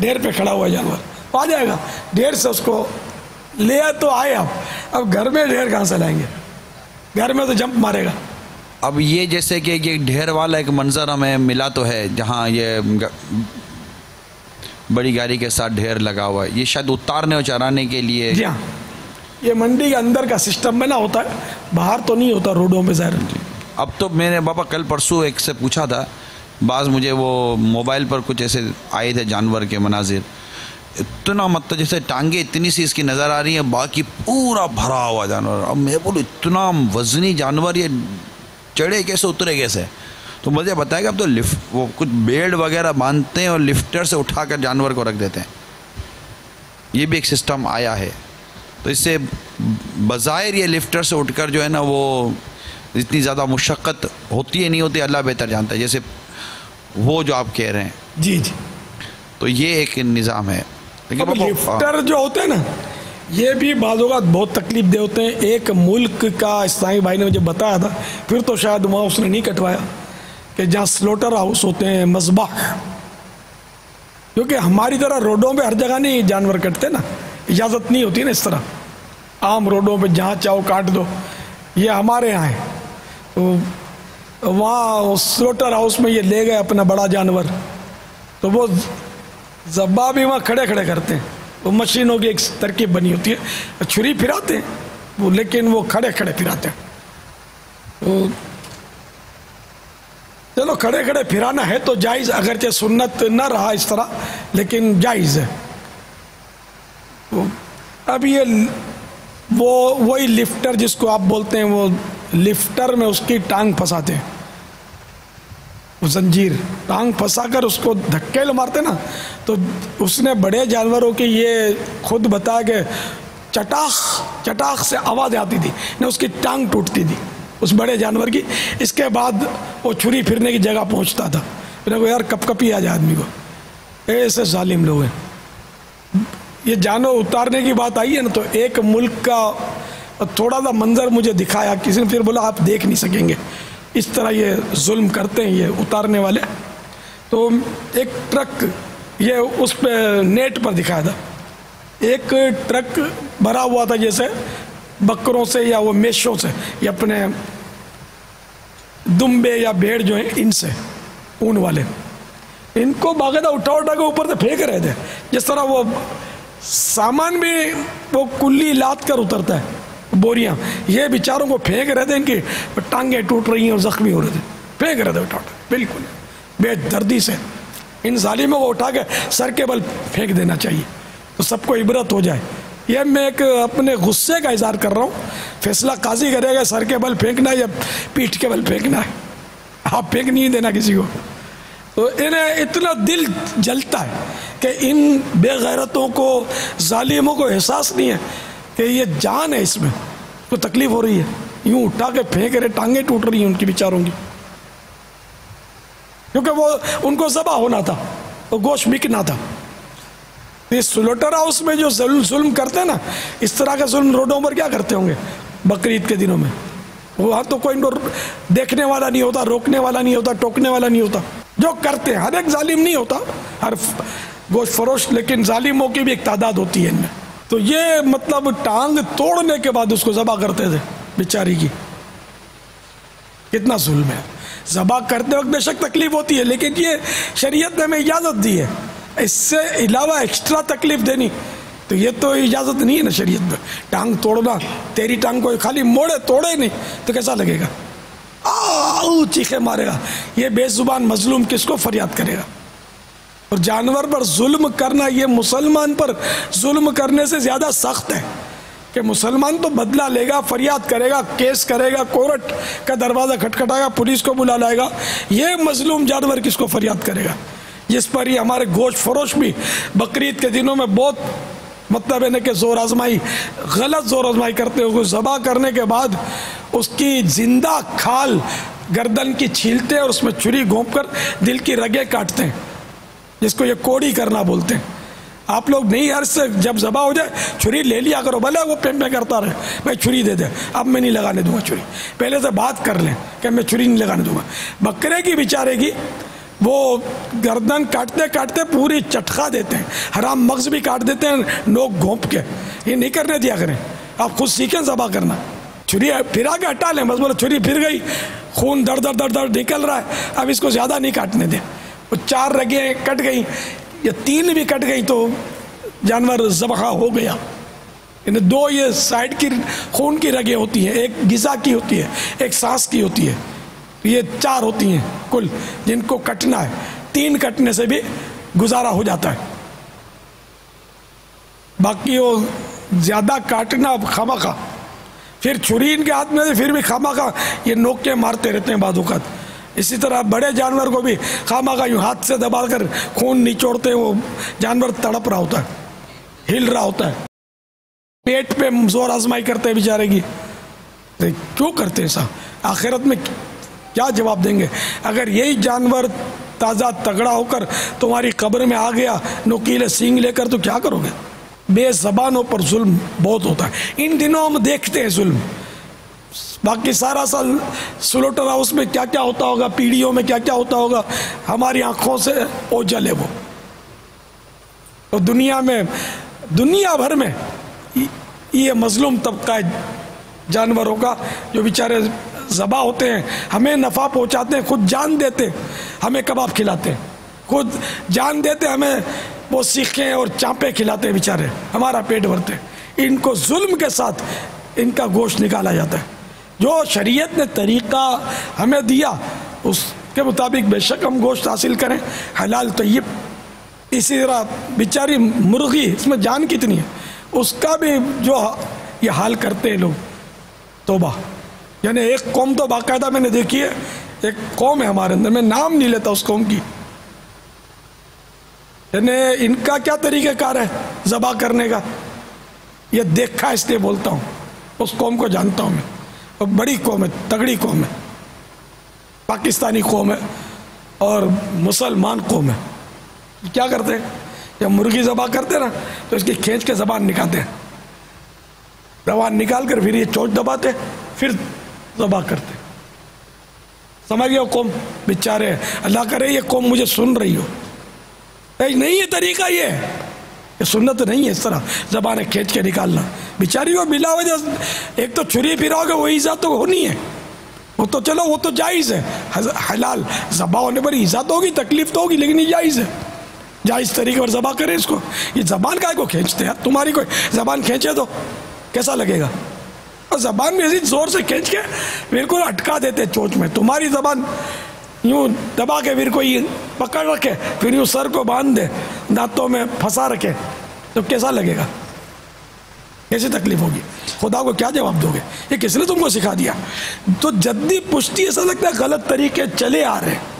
ڈھیر پہ کھڑا ہوا ہے جانور، آ جائے گا ڈھیر سے اس کو لے تو آئے آپ، اب گھر میں ڈھیر کہاں سے لائیں گے؟ گھر میں تو جمپ مارے گا۔ اب یہ جیسے کہ یہ ڈھیر والا ایک منظر ہمیں ملا تو ہے جہاں یہ بڑی گاڑی کے ساتھ ڈھیر لگا ہوا ہے، یہ شاید اتارنے اور چرانے کے لیے؟ جی ہاں، یہ منڈی کے اندر کا سسٹم میں نہ ہوتا ہے، باہر تو نہیں ہوتا روڈوں پہ ظاہر۔ اب تو میں نے بابا کل پرسوں ایک سے پوچھا تھا، بعض مجھے وہ موبائل پر کچھ ایسے آئے تھے جانور کے مناظر، اتنا مطلب جیسے ٹانگیں اتنی سی اس کی نظر آ رہی ہیں، باقی پورا بھرا ہوا جانور۔ اب میں بولوں اتنا وزنی جانور، یہ چڑھے کیسے اترے کیسے؟ تو مجھے بتایا کہ اب تو وہ کچھ بیلٹ وغیرہ باندھتے ہیں اور لفٹر سے اٹھا کر جانور کو رکھ دیتے ہیں، یہ بھی ایک سسٹم آیا ہے۔ تو اس سے بظاہر یہ لفٹر سے اٹھ کر جو ہے نا وہ اتنی زیادہ مشقت ہوتی ہے نہیں ہوتی، اللہ بہتر جانتا ہے، جیسے وہ جو آپ کہہ رہے ہیں۔ جی جی، تو یہ ایک نظام ہے۔ اب لفٹر جو ہوتے ہیں نا یہ بھی بعض اوقات بہت تکلیف دہ ہوتے ہیں۔ ایک ملک کا اسلامی بھائی نے مجھے بتایا تھا، پھر تو شاید وہاں اس نے نہیں کٹوایا، کہ جہاں سلوٹر ہاؤس ہوتے ہیں، مذبح، کیونکہ ہماری طرح روڈوں پہ ہر جگہ نہیں جانور کٹتے نا، اجازت نہیں ہوتی نا اس طرح عام روڈوں پہ جہاں چاہو کاٹ دو، یہ ہمارے یہاں ہے۔ تو وہاں سلوٹر ہاؤس میں یہ لے گئے اپنا بڑا جانور، تو وہ ذبح بھی وہاں کھڑے کھڑے کرتے ہیں، وہ مشینوں کی ایک ترکیب بنی ہوتی ہے، چھری پھراتے ہیں وہ، لیکن وہ کھڑے کھڑے پھراتے ہیں۔ تو چلو کھڑے کھڑے پھرانا ہے تو جائز، اگرچہ سنت نہ رہا اس طرح لیکن جائز ہے۔ اب یہ وہی لفٹر جس کو آپ بولتے ہیں، وہ لفٹر میں اس کی ٹانگ پھنساتے ہیں، وہ زنجیر ٹانگ پھنسا کر اس کو دھکے مارتے نا، تو اس نے بڑے جانوروں کی یہ خود بتایا کہ چٹاخ سے آواز آتی تھی نہ، اس کی ٹانگ ٹوٹتی تھی اس بڑے جانور کی۔ اس کے بعد وہ چھری پھرنے کی جگہ پہنچتا تھا، پھر یار کپ کپی آ جائے آدمی کو، ایسے ظالم لوگ ہیں۔ یہ جانور اتارنے کی بات آئی ہے نا، تو ایک ملک کا تھوڑا سا منظر مجھے دکھایا کسی نے، پھر بولا آپ دیکھ نہیں سکیں گے اس طرح یہ ظلم کرتے ہیں یہ اتارنے والے۔ تو ایک ٹرک یہ اس پہ نیٹ پر دکھایا تھا، ایک ٹرک بھرا ہوا تھا جیسے بکروں سے یا وہ میشوں سے یا اپنے دمبے یا بھیڑ جو ہیں ان سے، اون والے، ان کو باقاعدہ اٹھا کے اوپر سے پھینک رہے تھے، جس طرح وہ سامان بھی وہ کلی لاد کر اترتا ہے، بوریاں، یہ بیچاروں کو پھینک رہے تھے، ان کی ٹانگیں ٹوٹ رہی ہیں اور زخمی ہو رہے تھے، پھینک رہے تھے اٹھا بالکل بے دردی سے۔ ان ظالموں کو اٹھا کے سر کے بل پھینک دینا چاہیے تو سب کو عبرت ہو جائے۔ یہ میں ایک اپنے غصے کا اظہار کر رہا ہوں، فیصلہ قاضی کرے گا سر کے بل پھینکنا ہے یا پیٹھ کے بل پھینکنا ہے، آپ پھینک نہیں دینا کسی کو۔ تو انہیں اتنا دل جلتا ہے کہ ان بے غیرتوں کو، ظالموں کو احساس نہیں ہے کہ یہ جان ہے، اس میں کو تکلیف ہو رہی ہے، یوں اٹھا کے پھینک رہے، ٹانگیں ٹوٹ رہی ہیں ان کی بیچاروں کی، کیونکہ وہ ان کو ذبح ہونا تھا، وہ گوشت بکنا تھا۔ اس سلوٹر ہاؤس میں جو ظلم کرتے ہیں نا، اس طرح کا ظلم روڈوں پر کیا کرتے ہوں گے بقرعید کے دنوں میں؟ وہاں تو کوئی دیکھنے والا نہیں ہوتا، روکنے والا نہیں ہوتا، ٹوکنے والا نہیں ہوتا۔ جو کرتے ہیں، ہر ایک ظالم نہیں ہوتا، ہر گوشت فروش، لیکن ظالموں کی بھی ایک تعداد ہوتی ہے ان میں۔ تو یہ مطلب ٹانگ توڑنے کے بعد اس کو ذبح کرتے تھے بیچاری کی، کتنا ظلم ہے۔ ذبح کرتے وقت بے شک تکلیف ہوتی ہے، لیکن یہ شریعت نے ہمیں اجازت دی ہے، اس سے علاوہ ایکسٹرا تکلیف دینی تو یہ تو اجازت نہیں ہے نا شریعت میں۔ ٹانگ توڑنا، تیری ٹانگ کو خالی موڑے توڑے نہیں تو کیسا لگے گا؟ چیخے مارے گا، یہ بے زبان مظلوم کس کو فریاد کرے گا؟ اور جانور پر ظلم کرنا یہ مسلمان پر ظلم کرنے سے زیادہ سخت ہے، کہ مسلمان تو بدلہ لے گا، فریاد کرے گا، کیس کرے گا، کورٹ کا دروازہ کھٹکھٹائے گا، پولیس کو بلا لائے گا۔ یہ مظلوم جانور کس کو فریاد کرے گا؟ جس پر یہ ہمارے گوشت فروش بھی بقرعید کے دنوں میں بہت مطلب ہے کہ زور آزمائی، غلط زور آزمائی کرتے ہیں، ذبح کرنے کے بعد اس کی زندہ کھال گردن کی چھیلتے ہیں اور اس میں چھری گھونپ کر دل کی رگیں کاٹتے ہیں، جس کو یہ کوڑی کرنا بولتے ہیں۔ آپ لوگ نہیں، عرض سے جب ذبح ہو جائے چھری لے لیا کرو، بھلے وہ پے کرتا رہے، میں چھری دے دے، اب میں نہیں لگانے دوں گا چھری، پہلے سے بات کر لیں کہ میں چھری نہیں لگانے دوں گا۔ بکرے کی بیچارے کی وہ گردن کاٹتے کاٹتے پوری چٹخا دیتے ہیں، حرام مغز بھی کاٹ دیتے ہیں نوک گھونپ کے. یہ نہیں کرنے دیا کریں. آپ خود سیکھیں ذبح کرنا. چھری پھرا کے ہٹا لیں، بس بولے چھری پھر گئی، خون در در در در نکل رہا ہے، اب اس کو زیادہ نہیں کاٹنے دیں. وہ 4 رگیں کٹ گئیں یا 3 بھی کٹ گئی تو جانور ذبح ہو گیا. 2 یہ سائڈ کی خون کی رگیں ہوتی ہیں، ایک غذا کی ہوتی ہے، ایک سانس کی ہوتی ہے. یہ 4 ہوتی ہیں کل جن کو کٹنا ہے. 3 کٹنے سے بھی گزارا ہو جاتا ہے. باقی وہ زیادہ کاٹنا خامخواہ، پھر چھری ان کے ہاتھ میں پھر بھی خامخواہ یہ نوک کے مارتے رہتے ہیں بعض اوقات. اسی طرح بڑے جانور کو بھی خامخواہ یوں ہاتھ سے دبا کر خون نچوڑتے ہیں، وہ جانور تڑپ رہا ہوتا ہے، ہل رہا ہوتا ہے. پیٹ پہ زور آزمائی کرتے ہیں بیچارے کی. کیوں کرتے ہیں ایسا؟ آخرت میں کیا جواب دیں گے؟ اگر یہی جانور تازہ تگڑا ہو کر تمہاری قبر میں آ گیا نوکیلے سینگ لے کر تو کیا کرو گے؟ بے زبانوں پر ظلم بہت ہوتا ہے. ان دنوں ہم دیکھتے ہیں ظلم. باقی سارا سال سلوٹر ہاؤس میں کیا کیا ہوتا ہوگا، پیڑھیوں میں کیا کیا ہوتا ہوگا، ہماری آنکھوں سے اوجھل ہے وہ. تو دنیا میں، دنیا بھر میں یہ مظلوم طبقہ ہے جانوروں کا، جو بیچارے ذبح ہوتے ہیں، ہمیں نفع پہنچاتے ہیں، خود جان دیتے ہیں، ہمیں کباب کھلاتے ہیں، خود جان دیتے ہیں، ہمیں وہ سیخیں اور چانپے کھلاتے ہیں، بیچارے ہمارا پیٹ بھرتے ہیں. ان کو ظلم کے ساتھ ان کا گوشت نکالا جاتا ہے. جو شریعت نے طریقہ ہمیں دیا اس کے مطابق بے شک ہم گوشت حاصل کریں حلال طیب. اسی طرح بیچاری مرغی، اس میں جان کتنی ہے، اس کا بھی جو یہ حال کرتے ہیں لوگ. توبہ. یعنی ایک قوم تو باقاعدہ میں نے دیکھی ہے، ایک قوم ہے ہمارے اندر، میں نام نہیں لیتا اس قوم کی، یعنی ان کا کیا طریقہ کار ہے ذبح کرنے کا، یہ دیکھا اس لیے بولتا ہوں. اس قوم کو جانتا ہوں میں، اور بڑی قوم ہے، تگڑی قوم ہے، پاکستانی قوم ہے اور مسلمان قوم ہے. کیا کرتے ہیں؟ جب مرغی ذبح کرتے نا تو اس کی کھینچ کے زبان نکالتے ہیں، زبان نکال کر پھر یہ چونچ دباتے، پھر ذبح کرتے. سمجھ گئے قوم بیچارے. اللہ کرے یہ قوم مجھے سن رہی ہو. نہیں یہ طریقہ یہ سنت نہیں ہے اس طرح زبانیں کھینچ کے نکالنا. بیچاری کو بلا وجہ ایک تو چھری پھراؤ گے، وہ ایزا تو ہونی ہے، وہ تو چلو وہ تو جائز ہے، حلال ذبح ہونے پر ایزا تو ہوگی، تکلیف تو ہوگی، لیکن یہ جائز ہے. جائز طریقے پر ذبح کریں اس کو. یہ زبان کا کو کھینچتے ہیں، تمہاری کوئی زبان کھینچے تو کیسا لگے گا؟ اور زبان میں ایسی زور سے کھینچ کے بالکل اٹکا دیتے چونچ میں. تمہاری زبان یوں دبا کے پھر کوئی پکڑ رکھے، پھر یوں سر کو باندھ دے، دانتوں میں پھنسا رکھے، تو کیسا لگے گا؟ کیسی تکلیف ہوگی؟ خدا کو کیا جواب دو گے؟ یہ کس نے تم کو سکھا دیا؟ تو جدی پشتی ایسا لگتا ہے غلط طریقے چلے آ رہے ہیں.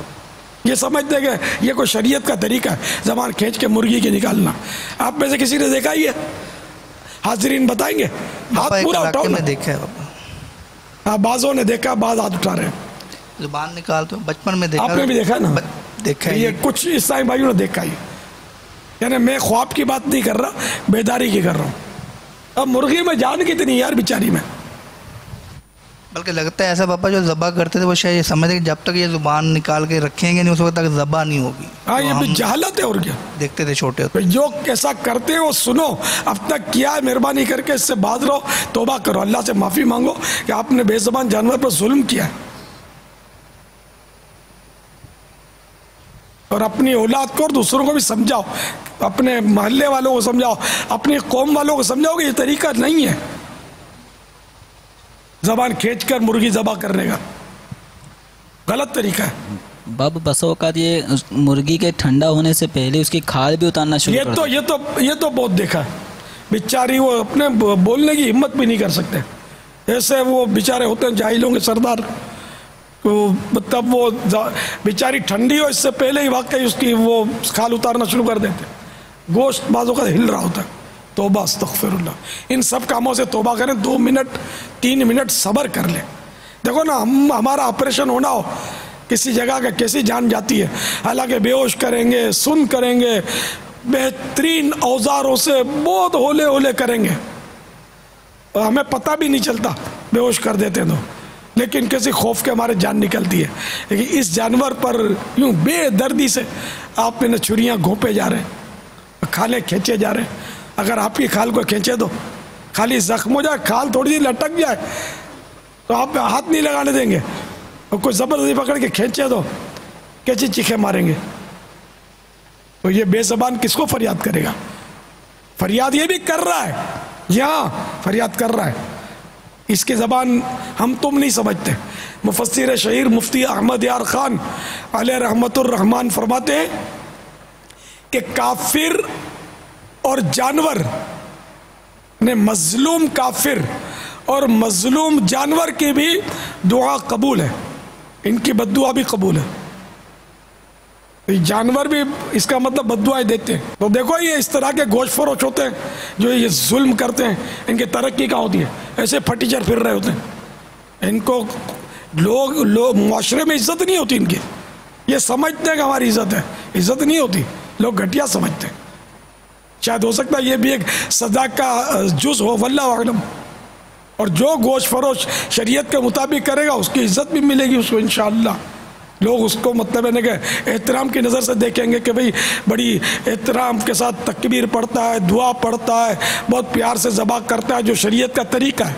یہ سمجھتے کہ یہ کوئی شریعت کا طریقہ ہے زبان کھینچ کے مرغی کے نکالنا. آپ میں سے کسی نے دیکھا ہی ہے؟ حاضرین بتائیں گے. ہاتھ پورا اٹھاؤ. میں دیکھا ہے بابا. ہاں بعضوں نے دیکھا، بعض ہاتھ اٹھا رہے ہیں. زبان نکالتے ہیں، بچپن میں دیکھا. آپ نے بھی دیکھا نا؟ دیکھا. یہ کچھ عیسائی بھائیوں نے دیکھا ہی. یعنی میں خواب کی بات نہیں کر رہا، بیداری کی کر رہا ہوں. اب مرغی میں جان کتنی یار بیچاری میں. بلکہ لگتا ہے ایسا پاپا جو ذبح کرتے تھے وہ شاید یہ سمجھتے کہ جب تک یہ زبان نکال کے رکھیں گے نہیں اس وقت تک ذبح نہیں ہوگی. ہاں یہ بھی جہالت ہے اور کیا. دیکھتے تھے چھوٹے ہوتے. جو کیسا کرتے ہیں وہ سنو، اب تک کیا ہے مہربانی کر کے اس سے باز رہو، توبہ کرو، اللہ سے معافی مانگو کہ آپ نے بے زبان جانور پر ظلم کیا ہے. اور اپنی اولاد کو اور دوسروں کو بھی سمجھاؤ، اپنے محلے والوں کو سمجھاؤ، اپنی قوم والوں کو سمجھاؤ کہ یہ طریقہ نہیں ہے زبان کھینچ کر مرغی ذبح کرنے کا، غلط طریقہ ہے. باب بس اوقات یہ مرغی کے ٹھنڈا ہونے سے پہلے اس کی کھال بھی اتارنا شروع کر دیں. یہ تو بہت دیکھا ہے. بیچاری وہ اپنے بولنے کی ہمت بھی نہیں کر سکتے. ایسے وہ بیچارے ہوتے ہیں جاہلوں کے سردار، تب وہ بیچاری ٹھنڈی ہو اس سے پہلے ہی واقعی اس کی وہ کھال اتارنا شروع کر دیتے. گوشت بعض اوقات ہل رہا ہوتا ہے. توبہ استغفر اللہ. ان سب کاموں سے توبہ کریں. 2 منٹ 3 منٹ صبر کر لیں. دیکھو نا ہمارا آپریشن ہونا ہو کسی جگہ کا کیسی جان جاتی ہے. حالانکہ بے ہوش کریں گے، سن کریں گے، بہترین اوزاروں سے بہت ہولے ہولے کریں گے، اور ہمیں پتہ بھی نہیں چلتا بے ہوش کر دیتے تو. لیکن کسی خوف کے ہمارے جان نکلتی ہے. لیکن اس جانور پر یوں بے دردی سے آپ میں چھریاں گھونپے جا رہے ہیں, کھالیں کھینچے جا رہے ہیں. اگر آپ کی کھال کو کھینچے دو, خالی زخم ہو جائے, کھال تھوڑی سی لٹک جائے تو آپ ہاتھ نہیں لگانے دیں گے, اور کوئی زبردستی پکڑ کے کھینچے دو کیسی چیخیں ماریں گے. تو یہ بے زبان کس کو فریاد کرے گا؟ فریاد یہ بھی کر رہا ہے, یہاں فریاد کر رہا ہے, اس کی زبان ہم تم نہیں سمجھتے. مفسر شہیر مفتی احمد یار خان علیہ رحمت الرحمن فرماتے ہیں کہ کافر اور جانور نے مظلوم کافر اور مظلوم جانور کی بھی دعا قبول ہے, ان کی بد دعا بھی قبول ہے. جانور بھی اس کا مطلب بد دعائیں دیتے ہیں. تو دیکھو یہ اس طرح کے گوشت فروش ہوتے ہیں جو یہ ظلم کرتے ہیں, ان کی ترقی کہاں ہوتی ہے؟ ایسے پھٹیچر پھر رہے ہوتے ہیں. ان کو لوگ معاشرے میں عزت نہیں ہوتی ان کی. یہ سمجھتے ہیں کہ ہماری عزت ہے, عزت نہیں ہوتی, لوگ گھٹیا سمجھتے ہیں. شاید ہو سکتا ہے یہ بھی ایک سزا کا جز ہو, واللہ اعلم. اور جو گوشت فروش شریعت کے مطابق کرے گا اس کی عزت بھی ملے گی اس کو انشاءاللہ. لوگ اس کو مطلب ہے کہ احترام کی نظر سے دیکھیں گے کہ بھئی بڑی احترام کے ساتھ تکبیر پڑھتا ہے, دعا پڑھتا ہے, بہت پیار سے ذبح کرتا ہے, جو شریعت کا طریقہ ہے.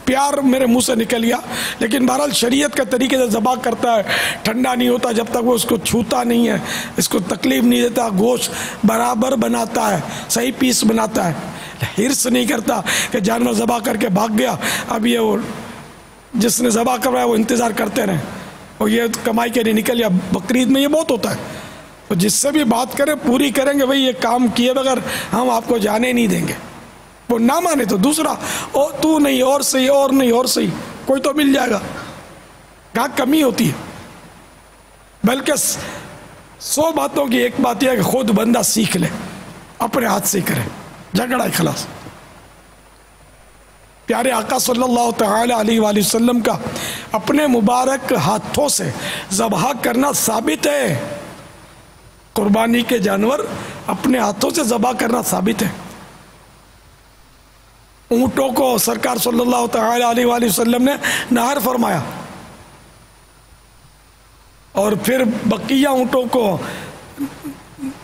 پیار میرے منہ سے نکل گیا, لیکن بہرحال شریعت کے طریقے سے ذبح کرتا ہے. ٹھنڈا نہیں ہوتا جب تک وہ اس کو چھوتا نہیں ہے, اس کو تکلیف نہیں دیتا, گوشت برابر بناتا ہے, صحیح پیس بناتا ہے. حرص نہیں کرتا کہ جانور ذبح کر کے بھاگ گیا, اب یہ وہ جس نے ذبح کروایا وہ انتظار کرتے رہیں اور یہ کمائی کے لیے نکل گیا. بقرعید میں یہ بہت ہوتا ہے. تو جس سے بھی بات کریں پوری کریں گے, بھئی یہ کام کیے بغیر ہم آپ کو جانے نہیں دیں گے. وہ نہ مانے تو دوسرا, تو نہیں اور صحیح, اور نہیں اور صحیح, کوئی تو مل جائے گا. کہاں کمی ہوتی ہے؟ بلکہ 100 باتوں کی ایک بات یہ ہے کہ خود بندہ سیکھ لے, اپنے ہاتھ سے کرے, جھگڑا اخلاص. پیارے آقا صلی اللہ تعالی علیہ وآلہ وسلم کا اپنے مبارک ہاتھوں سے ذبح کرنا ثابت ہے. قربانی کے جانور اپنے ہاتھوں سے ذبح کرنا ثابت ہے. اونٹوں کو سرکار صلی اللہ تعالی علیہ وآلہ وسلم نے نہر فرمایا, اور پھر بقیہ اونٹوں کو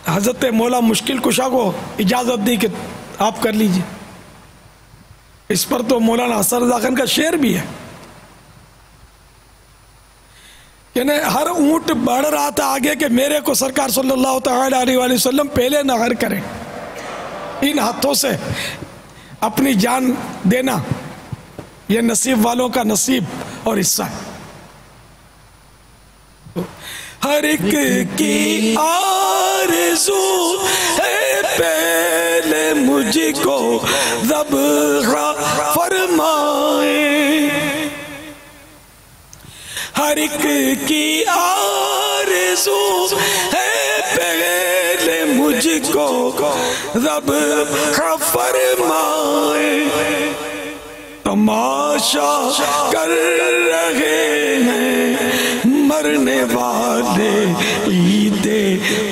حضرت مولا مشکل کشا کو اجازت دی کہ آپ کر لیجئے. اس پر تو مولانا حسن رضا خان کا شعر بھی ہے, یعنی ہر اونٹ بڑھ رہا تھا آگے کہ میرے کو سرکار صلی اللہ تعالی علیہ وآلہ وسلم پہلے نہر کریں. ان ہاتھوں سے اپنی جان دینا یہ نصیب والوں کا نصیب اور حصہ ہے. ہر ایک کی آرزو ہے پہلے مجھ کو ذبح فرمائے. ہر ایک کی آرزو ہے پہلے مجھ کو ذبح فرمائے. تماشا کر رہے ہیں مرنے والے عید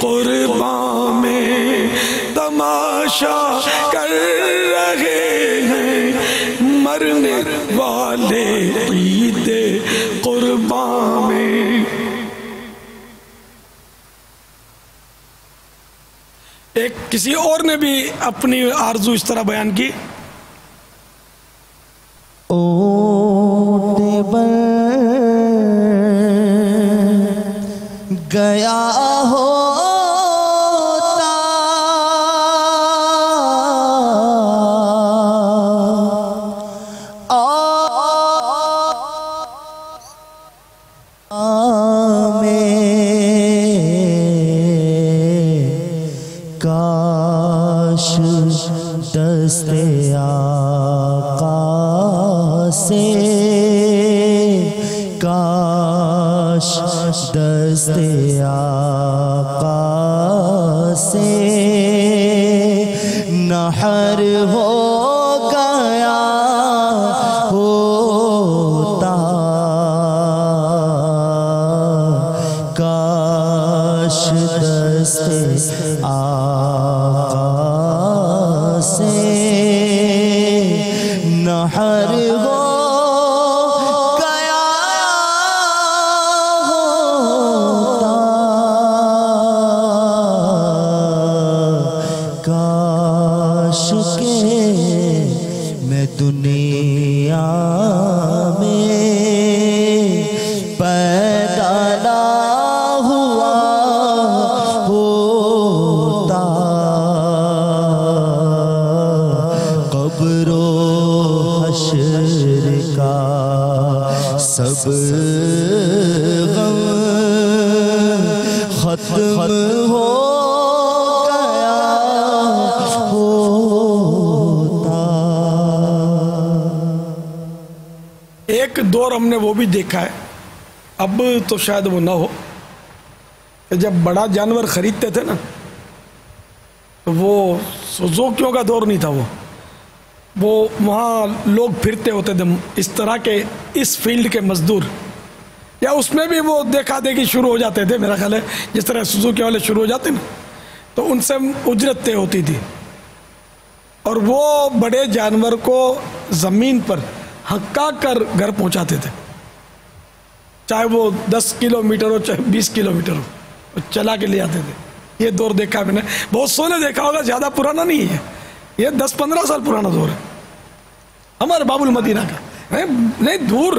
قربان میں. تماشا کر رہے ہیں مرنے والے عید قربان میں. ایک کسی اور نے بھی اپنی آرزو اس طرح بیان کی. گیا ہوتا کاش دست آقا سے, کاش دست آقا سے نہر ہو گیا ہوتا. کاش دست آقا سے نہر ہو گیا دنیا میں پیدا نہ ہوا ہوتا قبر و حشر کا سب غم ختم ہو گیا ہوتا. ایک دور ہم نے وہ بھی دیکھا ہے، اب تو شاید وہ نہ ہو، کہ جب بڑا جانور خریدتے تھے نا تو وہ سوزوکیوں کا دور نہیں تھا، وہ وہاں لوگ پھرتے ہوتے تھے اس طرح کے اس فیلڈ کے مزدور، یا اس میں بھی وہ دیکھا دیکھی شروع ہو جاتے تھے. میرا خیال ہے جس طرح سوزوکی والے شروع ہو جاتے نا تو ان سے اجرت طے ہوتی تھی، اور وہ بڑے جانور کو زمین پر ہکا کر گھر پہنچاتے تھے، چاہے وہ 10 کلومیٹر ہو چاہے 20 کلومیٹر ہو، وہ چلا کے لے آتے تھے. یہ دور دیکھا میں نے، بہت سو نے دیکھا ہوگا، زیادہ پرانا نہیں ہے، یہ 10-15 سال پرانا دور ہے ہمارے باب المدینہ کا. نہیں دور،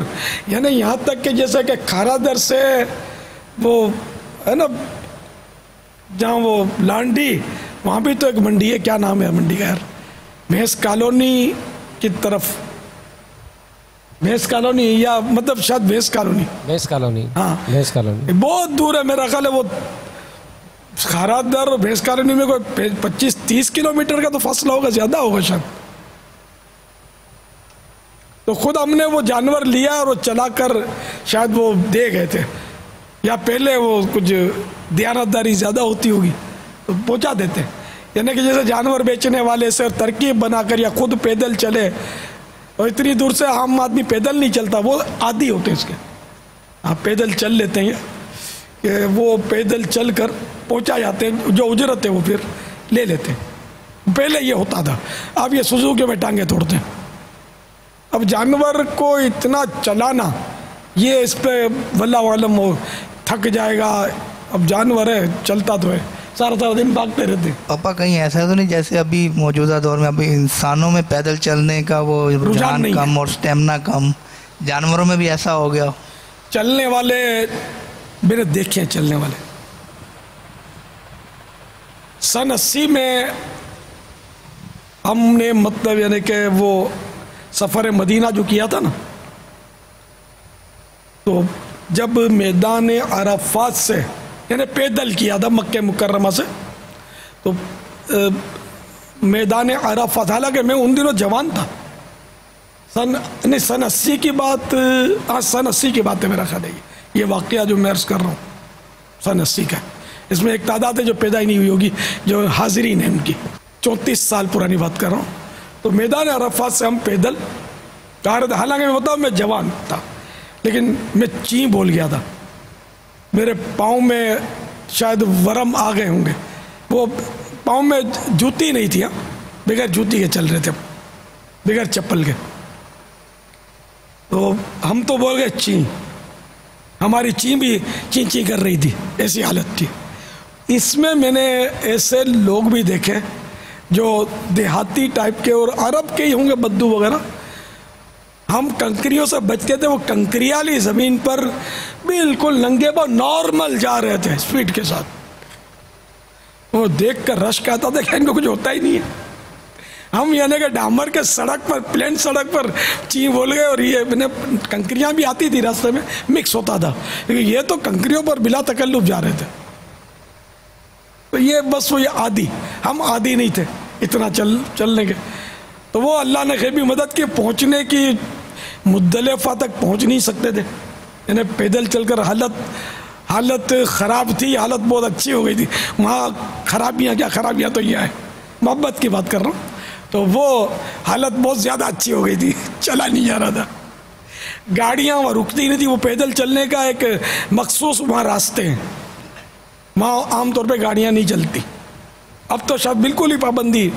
یعنی یہاں تک کہ جیسے کہ کھارا در سے وہ ہے نا جہاں وہ لانڈی، وہاں بھی تو ایک منڈی ہے، کیا نام ہے منڈی کا یار، بھینس کالونی کی طرف، بھینس کالونی یا مطلب شاید بھینس کالونی، ہاں بھینس کالونی بہت دور ہے. میرا خیال ہے وہ کھارا در اور بھینس کالونی میں کوئی 25-30 کلومیٹر کا تو فاصلہ ہوگا، زیادہ ہوگا شاید. تو خود ہم نے وہ جانور لیا اور وہ چلا کر شاید وہ دے گئے تھے، یا پہلے وہ کچھ دیانتداری زیادہ ہوتی ہوگی تو پہنچا دیتے. یعنی کہ جیسے جانور بیچنے والے سے ترکیب بنا کر یا خود پیدل چلے، اور اتنی دور سے عام آدمی پیدل نہیں چلتا، وہ عادی ہوتے اس کے، آپ پیدل چل لیتے ہیں کہ وہ پیدل چل کر پہنچا جاتے ہیں، جو اجرت ہے وہ پھر لے لیتے ہیں. پہلے یہ ہوتا تھا، اب یہ سوزوکی میں ٹانگیں توڑتے ہیں. اب جانور کو اتنا چلانا، یہ اس پہ واللہ عالم وہ تھک جائے گا. اب جانور ہے چلتا تو ہے، سارا دن بھاگتے رہتے. پاپا کہیں ایسا تو نہیں جیسے ابھی موجودہ دور میں ابھی انسانوں میں پیدل چلنے کا وہ رجحان کم اور سٹیمنا کم، جانوروں میں بھی ایسا ہو گیا؟ چلنے والے میں نے دیکھے ہیں، چلنے والے سن 80 میں ہم نے مطلب یعنی کہ وہ سفر مدینہ جو کیا تھا نا، تو جب میدان عرفات سے یعنی پیدل کیا تھا مکہ مکرمہ سے، تو میدان عرفات، حالانکہ میں ان دنوں جوان تھا، سن 80 کی بات، سن 80 کی بات ہے میرا خیال ہے. یہ واقعہ جو میں عرض کر رہا ہوں سن 80 کا، اس میں ایک تعداد ہے جو پیدا ہی نہیں ہوئی ہوگی، جو حاضرین ہیں ان کی. 34 سال پرانی بات کر رہا ہوں. تو میدان عرفات سے ہم پیدل جا رہے تھے، حالانکہ میں بتاؤں میں جوان تھا، لیکن میں چین بول گیا تھا، میرے پاؤں میں شاید ورم آ گئے ہوں گے، وہ پاؤں میں جوتی نہیں تھی، بغیر جوتی کے چل رہے تھے، بغیر چپل کے. تو ہم تو بول گئے چین، ہماری چین بھی چین چین کر رہی تھی، ایسی حالت تھی. اس میں نے ایسے لوگ بھی دیکھے جو دیہاتی ٹائپ کے اور عرب کے ہی ہوں گے، بدو وغیرہ. ہم کنکریوں سے بچتے تھے، وہ کنکریالی زمین پر بالکل ننگے پاؤں نارمل جا رہے تھے اسپیڈ کے ساتھ. وہ دیکھ کر رش کہتا تھا کہ ان کو کچھ ہوتا ہی نہیں ہے. ہم یعنی کہ ڈامر کے سڑک پر، پلین سڑک پر چین بول گئے، اور یہ کنکریاں بھی آتی تھی راستے میں، مکس ہوتا تھا، لیکن یہ تو کنکریوں پر بلا تکلف جا رہے تھے. تو یہ بس وہ یہ عادی، ہم عادی نہیں تھے اتنا چلنے کے. تو وہ اللہ نے غیبی مدد کی، پہنچنے کی مزدلفہ تک پہنچ نہیں سکتے تھے، یعنی پیدل چل کر حالت خراب تھی، حالت بہت اچھی ہو گئی تھی. وہاں خرابیاں کیا خرابیاں، تو یہ ہے محبت کی بات کر رہا ہوں. تو وہ حالت بہت زیادہ اچھی ہو گئی تھی، چلا نہیں جا رہا تھا، گاڑیاں وہاں رکتی نہیں تھی. وہ پیدل چلنے کا ایک مخصوص وہاں راستے ہیں، وہاں عام طور پہ گاڑیاں نہیں چلتی. اب تو شاید بالکل ہی پابندی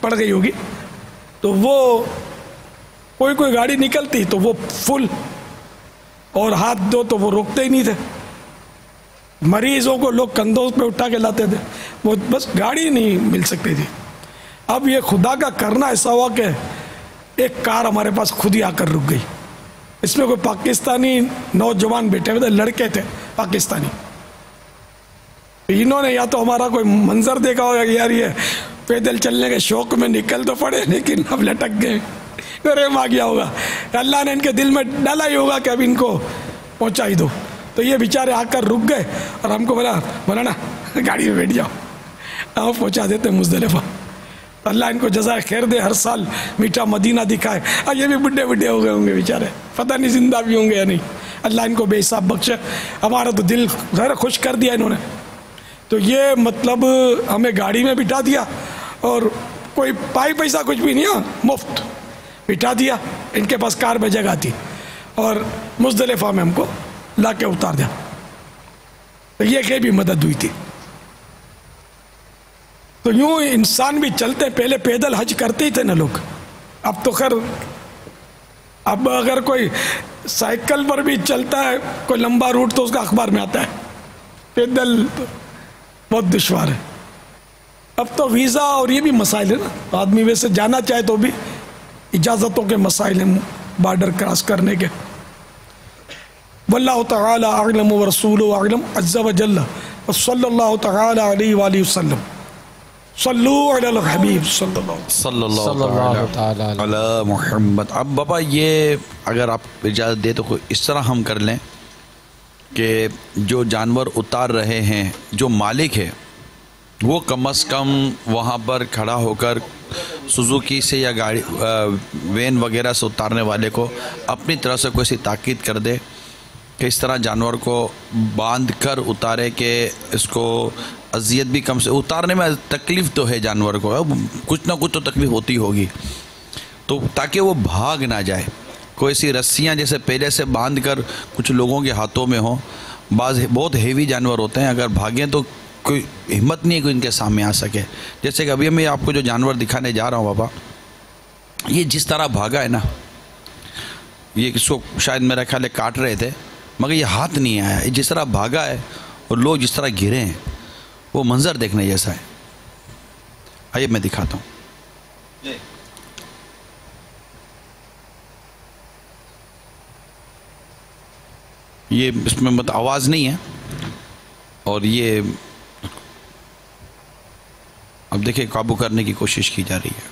پڑ گئی ہوگی. تو وہ کوئی گاڑی نکلتی تو وہ فل، اور ہاتھ دو تو وہ روکتے ہی نہیں تھے. مریضوں کو لوگ کندھوں پہ اٹھا کے لاتے تھے، وہ بس گاڑی نہیں مل سکتی تھی. اب یہ خدا کا کرنا ایسا ہوا کہ ایک کار ہمارے پاس خود ہی آ کر رک گئی. اس میں کوئی پاکستانی نوجوان بیٹھے ہوئے تھے, لڑکے تھے پاکستانی. انہوں نے یا تو ہمارا کوئی منظر دیکھا ہوگا کہ یار یہ پیدل چلنے کے شوق میں نکل تو پڑے لیکن اب لٹک گئے, رحم آ گیا ہوگا. اللہ نے ان کے دل میں ڈالا ہی ہوگا کہ اب ان کو پہنچا ہی دو. تو یہ بیچارے آ کر رک گئے اور ہم کو بولا مولانا گاڑی میں بیٹھ جاؤ, ہم پہنچا دیتے مزدلفہ. اللہ ان کو جزائے خیر دے, ہر سال میٹھا مدینہ دکھائے. یہ بھی بڈھے بڈھے ہو گئے ہوں گے بیچارے, پتہ نہیں زندہ بھی ہوں گے یا نہیں. اللہ ان کو بے حساب بخشے. ہمارا تو دل غیر خوش کر دیا انہوں نے. تو یہ مطلب ہمیں گاڑی میں بٹھا دیا اور کوئی پائی پیسہ کچھ بھی نہیں, مفت بٹھا دیا. ان کے پاس کار میں جگہ تھی اور مزدلفہ میں ہم کو لا کے اتار دیا. تو یہ کہ بھی مدد ہوئی تھی. تو یوں انسان بھی چلتے, پہلے پیدل حج کرتے ہی تھے نا لوگ. اب تو خیر اب اگر کوئی سائیکل پر بھی چلتا ہے کوئی لمبا روٹ تو اس کا اخبار میں آتا ہے. پیدل تو بہت دشوار ہے. اب تو ویزا اور یہ بھی مسائل ہے نا, آدمی ویسے جانا چاہے تو بھی اجازتوں کے مسائل ہیں بارڈر کراس کرنے کے. واللہ تعالی اعلم ورسولہ اعلم عز وجل وصلی اللہ تعالی علیہ وآلہ وسلم. صلو علی الحبیب صلی اللہ تعالی علی محمد. اب بابا یہ اگر آپ اجازت دے تو اس طرح ہم کر لیں کہ جو جانور اتار رہے ہیں جو مالک ہے وہ کم از کم وہاں پر کھڑا ہو کر سوزوکی سے یا گاڑی وین وغیرہ سے اتارنے والے کو اپنی طرف سے کوئی سی تاکید کر دے کہ اس طرح جانور کو باندھ کر اتارے کہ اس کو اذیت بھی کم سے. اتارنے میں تکلیف تو ہے جانور کو, کچھ نہ کچھ تو تکلیف ہوتی ہوگی, تو تاکہ وہ بھاگ نہ جائے. کوئی سی رسیاں جیسے پہلے سے باندھ کر کچھ لوگوں کے ہاتھوں میں ہوں. بعض بہت ہیوی جانور ہوتے ہیں, اگر بھاگیں تو کوئی ہمت نہیں ہے کہ ان کے سامنے آ سکے. جیسے کہ ابھی میں آپ کو جو جانور دکھانے جا رہا ہوں بابا, یہ جس طرح بھاگا ہے نا, یہ اس کو شاید میرا خیال ہے کاٹ رہے تھے مگر یہ ہاتھ نہیں آیا. جس طرح بھاگا ہے اور لوگ جس طرح گرے ہیں وہ منظر دیکھنے جیسا ہے. آئیے میں دکھاتا ہوں. یہ اس میں مت آواز نہیں ہے اور یہ اب دیکھیں قابو کرنے کی کوشش کی جا رہی ہے.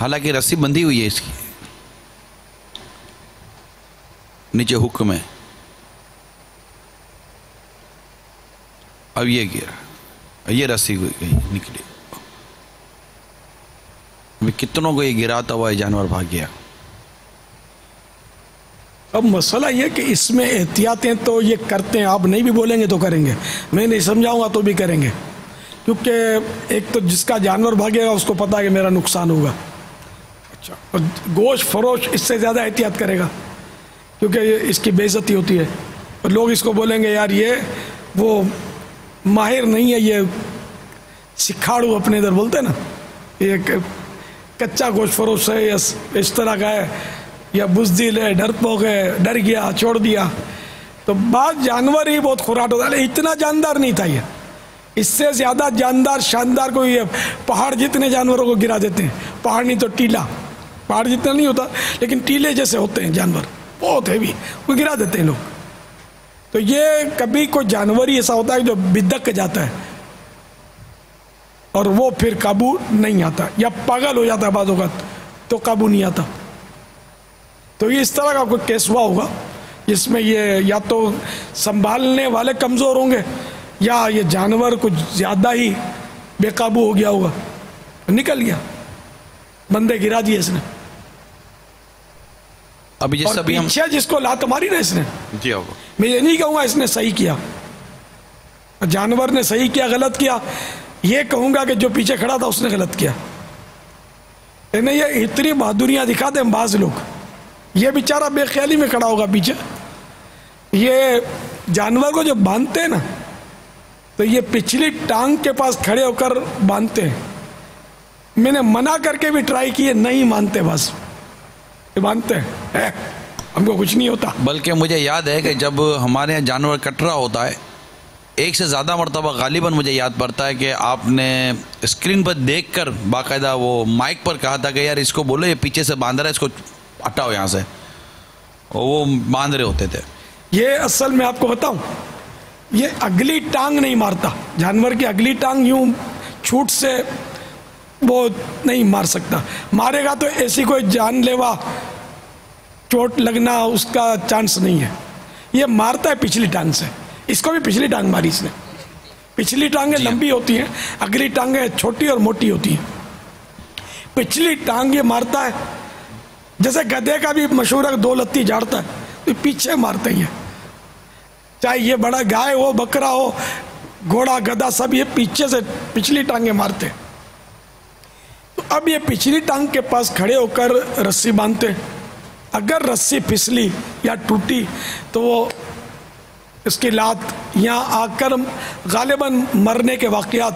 حالانکہ رسی بندھی ہوئی ہے اس کی, نیچے ہک میں. اب یہ گرا, یہ رسی گئی نکلی. کتنوں کو یہ گراتا ہوا جانور بھاگ گیا. اب مسئلہ یہ کہ اس میں احتیاطیں تو یہ کرتے ہیں, آپ نہیں بھی بولیں گے تو کریں گے, میں نہیں سمجھاؤں گا تو بھی کریں گے. کیونکہ ایک تو جس کا جانور بھاگے گا اس کو پتا ہے کہ میرا نقصان ہوگا. اچھا, اور گوشت فروش اس سے زیادہ احتیاط کرے گا کیونکہ اس کی بے عزتی ہوتی ہے. اور لوگ اس کو بولیں گے یار یہ وہ ماہر نہیں ہے, یہ سکھاڑو اپنے ادھر بولتے ہیں نا, یہ کچا گوشت فروش ہے یا اس طرح کا ہے یا بزدل ہے, ڈرپوک ہے, ڈر گیا چھوڑ دیا. تو بعض جانور ہی بہت خوراٹ ہوتا ہے. اتنا جاندار نہیں تھا یہ, اس سے زیادہ جاندار شاندار کو یہ پہاڑ جتنے جانوروں کو گرا دیتے ہیں. پہاڑ نہیں تو ٹیلا, پہاڑ جتنا نہیں ہوتا لیکن ٹیلے جیسے ہوتے ہیں جانور, بہت ہیوی, وہ گرا دیتے ہیں لوگ. تو یہ کبھی کوئی جانور ہی ایسا ہوتا ہے جو بدک جاتا ہے اور وہ پھر قابو نہیں آتا, یا پاگل ہو جاتا ہے بعض اوقات تو قابو نہیں آتا. تو یہ اس طرح کا کوئی کیس ہوا ہوگا جس میں یہ یا تو سنبھالنے والے کمزور ہوں گے یا یہ جانور کچھ زیادہ ہی بے قابو ہو گیا ہوگا, نکل گیا, بندے گرا دیے اس نے. اب یہ سب پیچھے جس کو لات ماری نا اس نے, جی ہوگا, میں یہ نہیں کہوں گا اس نے صحیح کیا, جانور نے صحیح کیا غلط کیا, یہ کہوں گا کہ جو پیچھے کھڑا تھا اس نے غلط کیا. انہیں یہ اتنی بہادریاں دکھاتے ہیں بعض لوگ. یہ بیچارہ بے خیالی میں کھڑا ہوگا پیچھے, یہ جانور کو جو باندھتے ہیں نا تو یہ پچھلی ٹانگ کے پاس کھڑے ہو کر باندھتے ہیں. میں نے منع کر کے بھی ٹرائی کیے, نہیں مانتے, بس یہ باندھتے ہیں, ہم کو کچھ نہیں ہوتا. بلکہ مجھے یاد ہے کہ جب ہمارے یہاں جانور کٹ رہا ہوتا ہے ایک سے زیادہ مرتبہ غالباً مجھے یاد پڑتا ہے کہ آپ نے اسکرین پر دیکھ کر باقاعدہ وہ مائک پر کہا تھا کہ یار اس کو بولو یہ پیچھے سے باندھ رہا ہے، اس کو ہٹاؤ یہاں سے، اور وہ باندھ رہے ہوتے تھے. یہ اصل میں آپ کو بتاؤں، یہ اگلی ٹانگ نہیں مارتا. جانور کی اگلی ٹانگ یوں چھوٹ سے وہ نہیں مار سکتا. مارے گا تو ایسی کوئی جان لیوا چوٹ لگنا اس کا چانس نہیں ہے. یہ مارتا ہے پچھلی ٹانگ سے. اس کو بھی پچھلی ٹانگ ماری اس نے. پچھلی ٹانگیں لمبی ہوتی ہیں، اگلی ٹانگیں چھوٹی اور موٹی ہوتی ہیں. پچھلی ٹانگ یہ مارتا ہے، جیسے گدھے کا بھی مشہور ہے 2 لتی جھاڑتا ہے، تو پیچھے مارتے ہی ہے. چاہے یہ بڑا گائے ہو، بکرا ہو، گھوڑا، گدھا، سب یہ پیچھے سے پچھلی ٹانگیں مارتے. تو اب یہ پچھلی ٹانگ کے پاس کھڑے ہو کر رسی باندھتے. اگر رسی پھسلی یا ٹوٹی تو وہ اس کی لات یہاں آ کر غالباً مرنے کے واقعات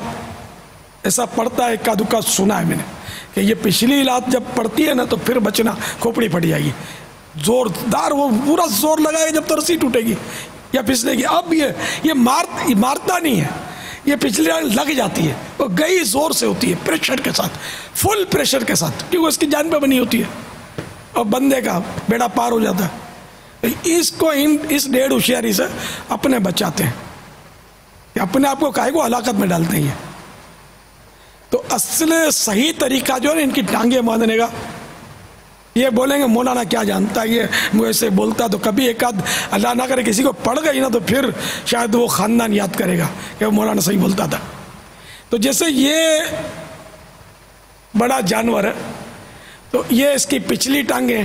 ایسا پڑتا ہے. اکا دکا سنا ہے میں نے کہ یہ پچھلی لات جب پڑتی ہے نا تو پھر بچنا کھوپڑی پڑ جائے گی. زوردار وہ پورا زور لگائے جب تو رسی ٹوٹے گی یا پھسلے گی. اب یہ مارتا نہیں ہے، یہ پچھلی لگ جاتی ہے. وہ گئی زور سے ہوتی ہے، پریشر کے ساتھ، فل پریشر کے ساتھ، کیونکہ اس کی جان پہ بنی ہوتی ہے اور بندے کا بیڑا پار ہو جاتا ہے. اس کو اس 1.5 ہوشیاری سے اپنے بچاتے ہیں، اپنے آپ کو کاہے کو ہلاکت میں ڈالتے ہیں. تو اصل صحیح طریقہ جو ہے ان کی ٹانگیں باندھنے کا. یہ بولیں گے مولانا کیا جانتا ہے، یہ مجھے سے بولتا. تو کبھی ایک آدھ اللہ نہ کرے کسی کو پڑ گئی نا تو پھر شاید وہ خاندان یاد کرے گا کہ وہ مولانا صحیح بولتا تھا. تو جیسے یہ بڑا جانور ہے تو یہ اس کی پچھلی ٹانگیں،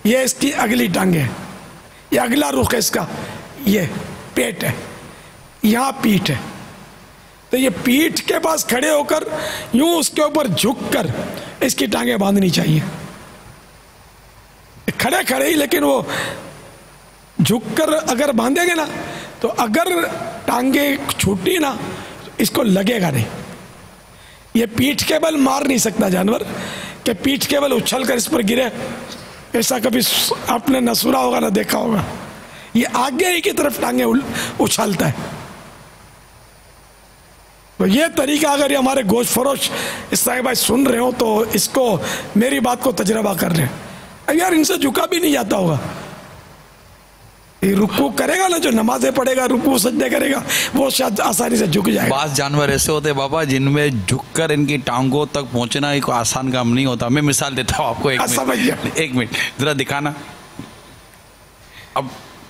یہ اس کی اگلی ٹانگیں، یہ اگلا رخ ہے اس کا، یہ پیٹ ہے، یہاں پیٹھ ہے. تو یہ پیٹھ کے پاس کھڑے ہو کر یوں اس کے اوپر جھک کر اس کی ٹانگیں باندھنی چاہیے. کھڑے کھڑے ہی، لیکن وہ جھک کر اگر باندھیں گے نا تو اگر ٹانگیں چھوٹی نا اس کو لگے گا نہیں. یہ پیٹھ کے بل مار نہیں سکتا جانور کہ پیٹھ کے بل اچھل کر اس پر گرے. ایسا کبھی آپ نے نہ سنا ہوگا نہ دیکھا ہوگا. یہ آگے ہی کی طرف ٹانگیں اچھالتا ہے. تو یہ طریقہ اگر یہ ہمارے گوشت فروش اسلامی بھائی سن رہے ہو تو اس کو میری بات کو تجربہ کر لیں. یار ان سے جھکا بھی نہیں جاتا ہوگا. یہ رکوع کرے گا نا، جو نمازیں پڑھے گا، رکوع سجدے کرے گا، وہ شاید آسانی سے جھک جائے گا. بعض جانور ایسے ہوتے ہیں بابا جن میں جھک کر ان کی ٹانگوں تک پہنچنا ایک آسان کام نہیں ہوتا. میں مثال دیتا ہوں آپ کو. ایک منٹ ذرا دکھانا. اب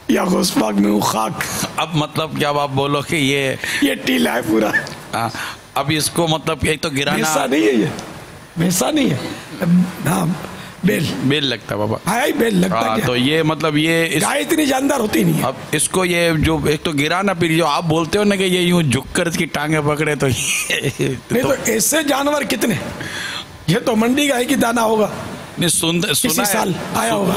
یا غوث پاک میں خاک. اب مطلب کیا آپ بولو کہ یہ ٹیلا ہے پورا. اب اس کو مطلب ایک تو گرانا بھیسا نہیں ہے، یہ بھیسا نہیں ہے، ہاں بیل لگتا ہے بابا. ہاں بیل لگتا ہے. تو یہ مطلب یہ گائے اتنی جاندار ہوتی نہیں ہے. اب اس کو یہ جو ایک تو گرانا، پھر جو آپ بولتے ہو نا کہ یہ یوں جھک کر اس کی ٹانگیں پکڑے تو نہیں. تو ایسے جانور کتنے، یہ تو منڈی گائے کی دانہ ہوگا.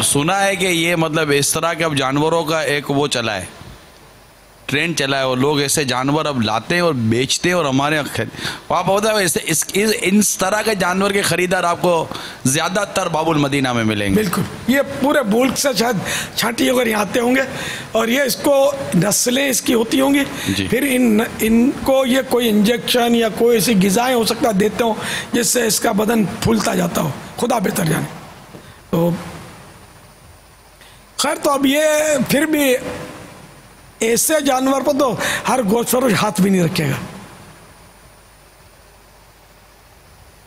سنا ہے کہ یہ مطلب اس طرح کے اب جانوروں کا ایک وہ چلا ہے، ٹرینڈ چلا ہے، اور لوگ ایسے جانور اب لاتے ہیں اور بیچتے ہیں. اور ہمارے وہاں بہت اس طرح کے جانور کے خریدار آپ کو زیادہ تر باب المدینہ میں ملیں گے. بالکل. یہ پورے ملک سے شاید چھانٹی ہو کر یہاں آتے ہوں گے اور یہ اس کو نسلیں اس کی ہوتی ہوں گی. پھر ان کو یہ کوئی انجیکشن یا کوئی ایسی غذائیں ہو سکتا دیتے ہوں جس سے اس کا بدن پھولتا جاتا ہو، خدا بہتر جانے. تو خیر، تو اب یہ پھر بھی ایسے جانور پر تو ہر گوشت فروش ہاتھ بھی نہیں رکھے گا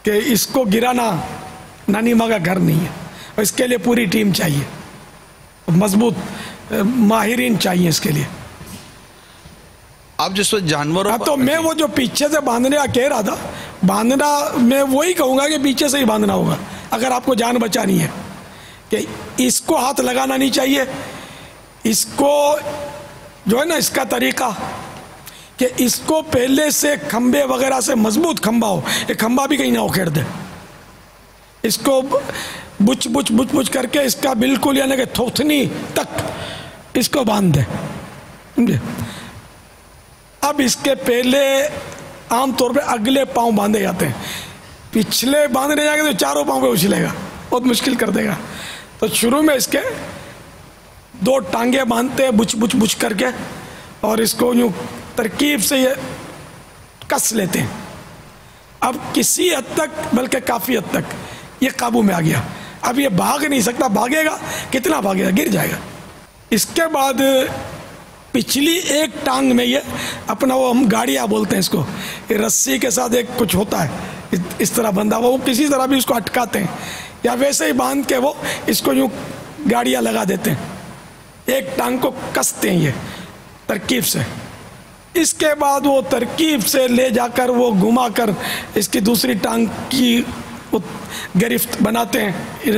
کہ اس کو گرانا نانی ماں کا گھر نہیں ہے. اس کے لیے پوری ٹیم چاہیے، مضبوط ماہرین چاہیے اس کے لیے. آپ جس وقت جانوروں تو میں وہ جو پیچھے سے باندھنے کا کہہ رہا تھا، باندھنا میں وہی کہوں گا کہ پیچھے سے ہی باندھنا ہوگا اگر آپ کو جان بچانی ہے. کہ اس کو ہاتھ لگانا نہیں چاہیے. اس کو جو ہے نا اس کا طریقہ کہ اس کو پہلے سے کھمبے وغیرہ سے مضبوط کھمبا ہو، ایک کھمبا بھی کہیں نہ اکھیڑ دے. اس کو بچ بچ بچ بچ کر کے اس کا بالکل یعنی کہ تھوتھنی تک اس کو باندھ دے. اب اس کے پہلے عام طور پہ اگلے پاؤں باندھے جاتے ہیں. پچھلے باندھنے جائیں گے تو چاروں پاؤں پہ اچھلے گا، بہت مشکل کر دے گا. تو شروع میں اس کے 2 ٹانگیں باندھتے ہیں بچ بچ بچ کر کے، اور اس کو یوں ترکیب سے یہ کس لیتے ہیں. اب کسی حد تک بلکہ کافی حد تک یہ قابو میں آ گیا. اب یہ بھاگ نہیں سکتا. بھاگے گا کتنا بھاگے گا؟ گر جائے گا. اس کے بعد پچھلی ایک ٹانگ میں یہ اپنا وہ ہم گاڑیاں بولتے ہیں اس کو, یہ رسی کے ساتھ ایک کچھ ہوتا ہے اس طرح بندھا ہوا, وہ کسی طرح بھی اس کو اٹکاتے ہیں یا ویسے ہی باندھ کے وہ اس کو یوں گاڑیاں لگا دیتے ہیں. ایک ٹانگ کو کستے ہیں یہ ترکیب سے. اس کے بعد وہ ترکیب سے لے جا کر وہ گھما کر اس کی دوسری ٹانگ کی گرفت بناتے ہیں,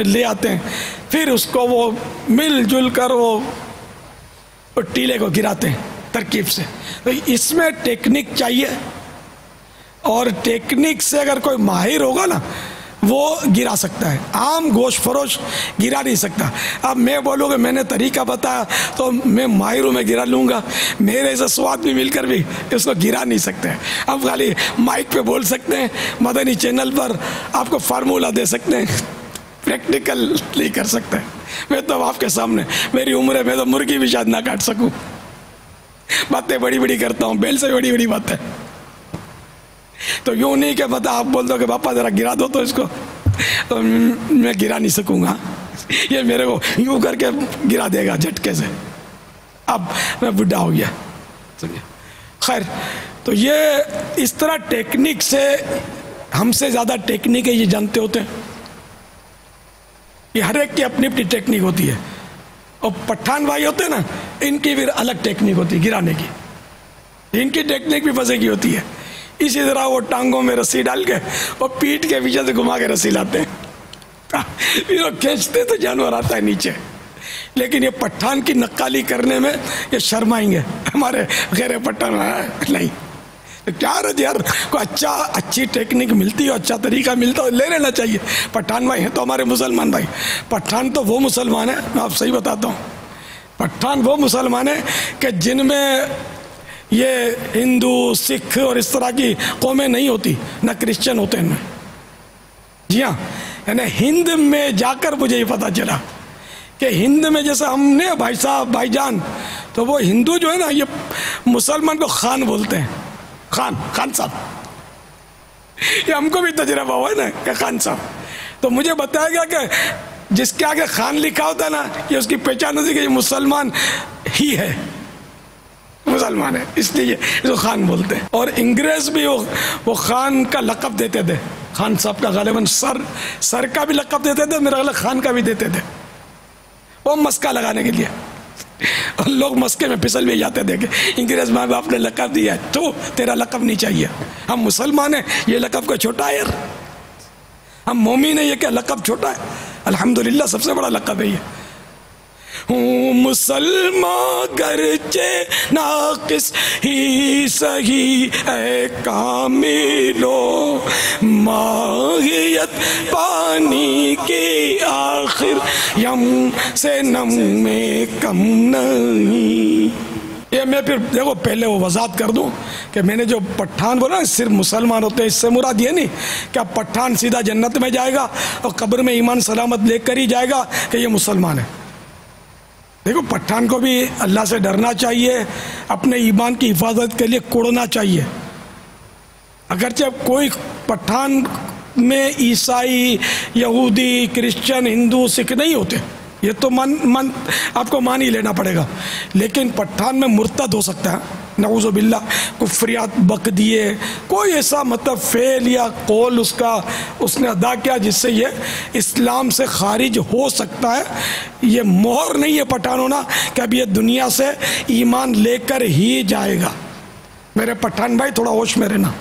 لے آتے ہیں. پھر اس کو وہ مل جل کر وہ ٹیلے کو گراتے ہیں ترکیب سے. تو اس میں ٹیکنک چاہیے, اور ٹیکنک سے اگر کوئی ماہر ہوگا نا وہ گرا سکتا ہے. عام گوشت فروش گرا نہیں سکتا. اب میں بولوں کہ میں نے طریقہ بتایا تو میں ماہر ہوں, میں گرا لوں گا. میرے سے سواد بھی مل کر بھی اس کو گرا نہیں سکتے. اب خالی مائک پہ بول سکتے ہیں, مدنی چینل پر آپ کو فارمولہ دے سکتے ہیں, پریکٹیکل نہیں کر سکتے. میں تو آپ کے سامنے, میری عمر ہے, میں تو مرغی بھی شاید نہ کاٹ سکوں. باتیں بڑی بڑی کرتا ہوں, بیل سے بڑی بڑی باتیں. تو یوں نہیں کہ بتا آپ بول دو کہ باپا ذرا گرا دو تو اس کو, تو میں گرا نہیں سکوں گا. یہ میرے کو یوں کر کے گرا دے گا جھٹکے سے. اب میں بڈھا ہو گیا. خیر, تو یہ اس طرح ٹیکنک سے, ہم سے زیادہ ٹیکنیک ہے یہ جانتے ہوتے ہیں. یہ ہر ایک کی اپنی اپنی ٹیکنیک ہوتی ہے. اور پٹھان بھائی ہوتے ہیں نا, ان کی پھر الگ ٹیکنیک ہوتی ہے گرانے کی. ان کی ٹیکنیک بھی مزے کی ہوتی ہے. اسی طرح وہ ٹانگوں میں رسی ڈال کے اور پیٹ کے پیچھے سے گھما کے رسی لاتے ہیں, پھر وہ کھینچتے تو جانور آتا ہے نیچے. لیکن یہ پٹھان کی نقالی کرنے میں یہ شرمائیں گے, ہمارے غیر پٹھان نہیں. کیا رج یار, کوئی اچھی ٹیکنیک ملتی ہو, اچھا طریقہ ملتا ہو, لے لینا چاہیے. پٹھان بھائی ہیں تو ہمارے مسلمان بھائی. پٹھان تو وہ مسلمان ہیں, میں آپ صحیح بتاتا ہوں, پٹھان وہ مسلمان ہیں کہ جن میں یہ ہندو, سکھ اور اس طرح کی قومیں نہیں ہوتی, نہ کرسچن ہوتے ان میں. جی ہاں, یعنی ہند میں جا کر مجھے یہ پتا چلا کہ ہند میں جیسے ہم نے بھائی صاحب, بھائی جان, تو وہ ہندو جو ہے نا یہ مسلمان کو خان بولتے ہیں. خان صاحب, یہ ہم کو بھی تجربہ ہوا ہے نا کہ خان صاحب. تو مجھے بتایا گیا کہ جس کے آگے خان لکھا ہوتا ہے نا, یہ اس کی پہچان ہوتی ہے کہ یہ مسلمان ہی ہے, مسلمان ہے, اس لیے اس کو خان بولتے ہیں. اور انگریز بھی وہ خان کا لقب دیتے تھے. خان صاحب کا غالباً سر کا بھی لقب دیتے تھے, میرا غالب خان کا بھی دیتے تھے, وہ مسکا لگانے کے لیے. اور لوگ مسکے میں پھسل بھی جاتے تھے کہ انگریز ماں باپ نے لقب دیا ہے, تو تیرا لقب نہیں چاہیے, ہم مسلمان ہیں, یہ لقب کو چھوٹا ہے یار, ہم مومن ہیں, یہ کیا لقب چھوٹا ہے؟ الحمدللہ سب سے بڑا لقب ہے یہ. ہوں مسلمان گرچہ ناقص ہی سہی اے کاملو, ماہیت پانی کی آخر یم سے نم میں کم نہیں. یہ میں پھر دیکھو پہلے وہ وضاحت کر دوں کہ میں نے جو پٹھان بولا صرف مسلمان ہوتے ہیں, اس سے مراد یہ نہیں کہ اب پٹھان سیدھا جنت میں جائے گا اور قبر میں ایمان سلامت لے کر ہی جائے گا کہ یہ مسلمان ہے. دیکھو پٹھان کو بھی اللہ سے ڈرنا چاہیے, اپنے ایمان کی حفاظت کے لیے کوڑنا چاہیے. اگرچہ کوئی پٹھان میں عیسائی, یہودی, کرسچن, ہندو, سکھ نہیں ہوتے, یہ تو آپ کو مان ہی لینا پڑے گا. لیکن پٹھان میں مرتد ہو سکتا ہے, نعوذ باللہ, کفریات بک دیے, کوئی ایسا مطلب فعل یا قول اس نے ادا کیا جس سے یہ اسلام سے خارج ہو سکتا ہے. یہ مہر نہیں ہے پٹھان ہونا کہ اب یہ دنیا سے ایمان لے کر ہی جائے گا. میرے پٹھان بھائی تھوڑا ہوش میں رہنا,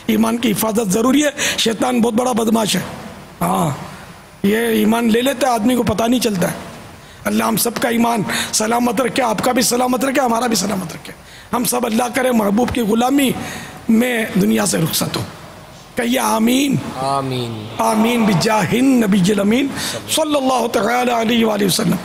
ایمان کی حفاظت ضروری ہے. شیطان بہت بڑا بدماش ہے, ہاں, یہ ایمان لے لیتا ہے, آدمی کو پتہ نہیں چلتا ہے. اللہ ہم سب کا ایمان سلامت رکھے, آپ کا بھی سلامت رکھے, ہمارا بھی سلامت رکھے. ہم سب اللہ کرے محبوب کی غلامی میں دنیا سے رخصت ہو. کہیے آمین. آمین. آمین بجاہ النبی الامین صلی اللہ تعالی علیہ وآلہ وسلم.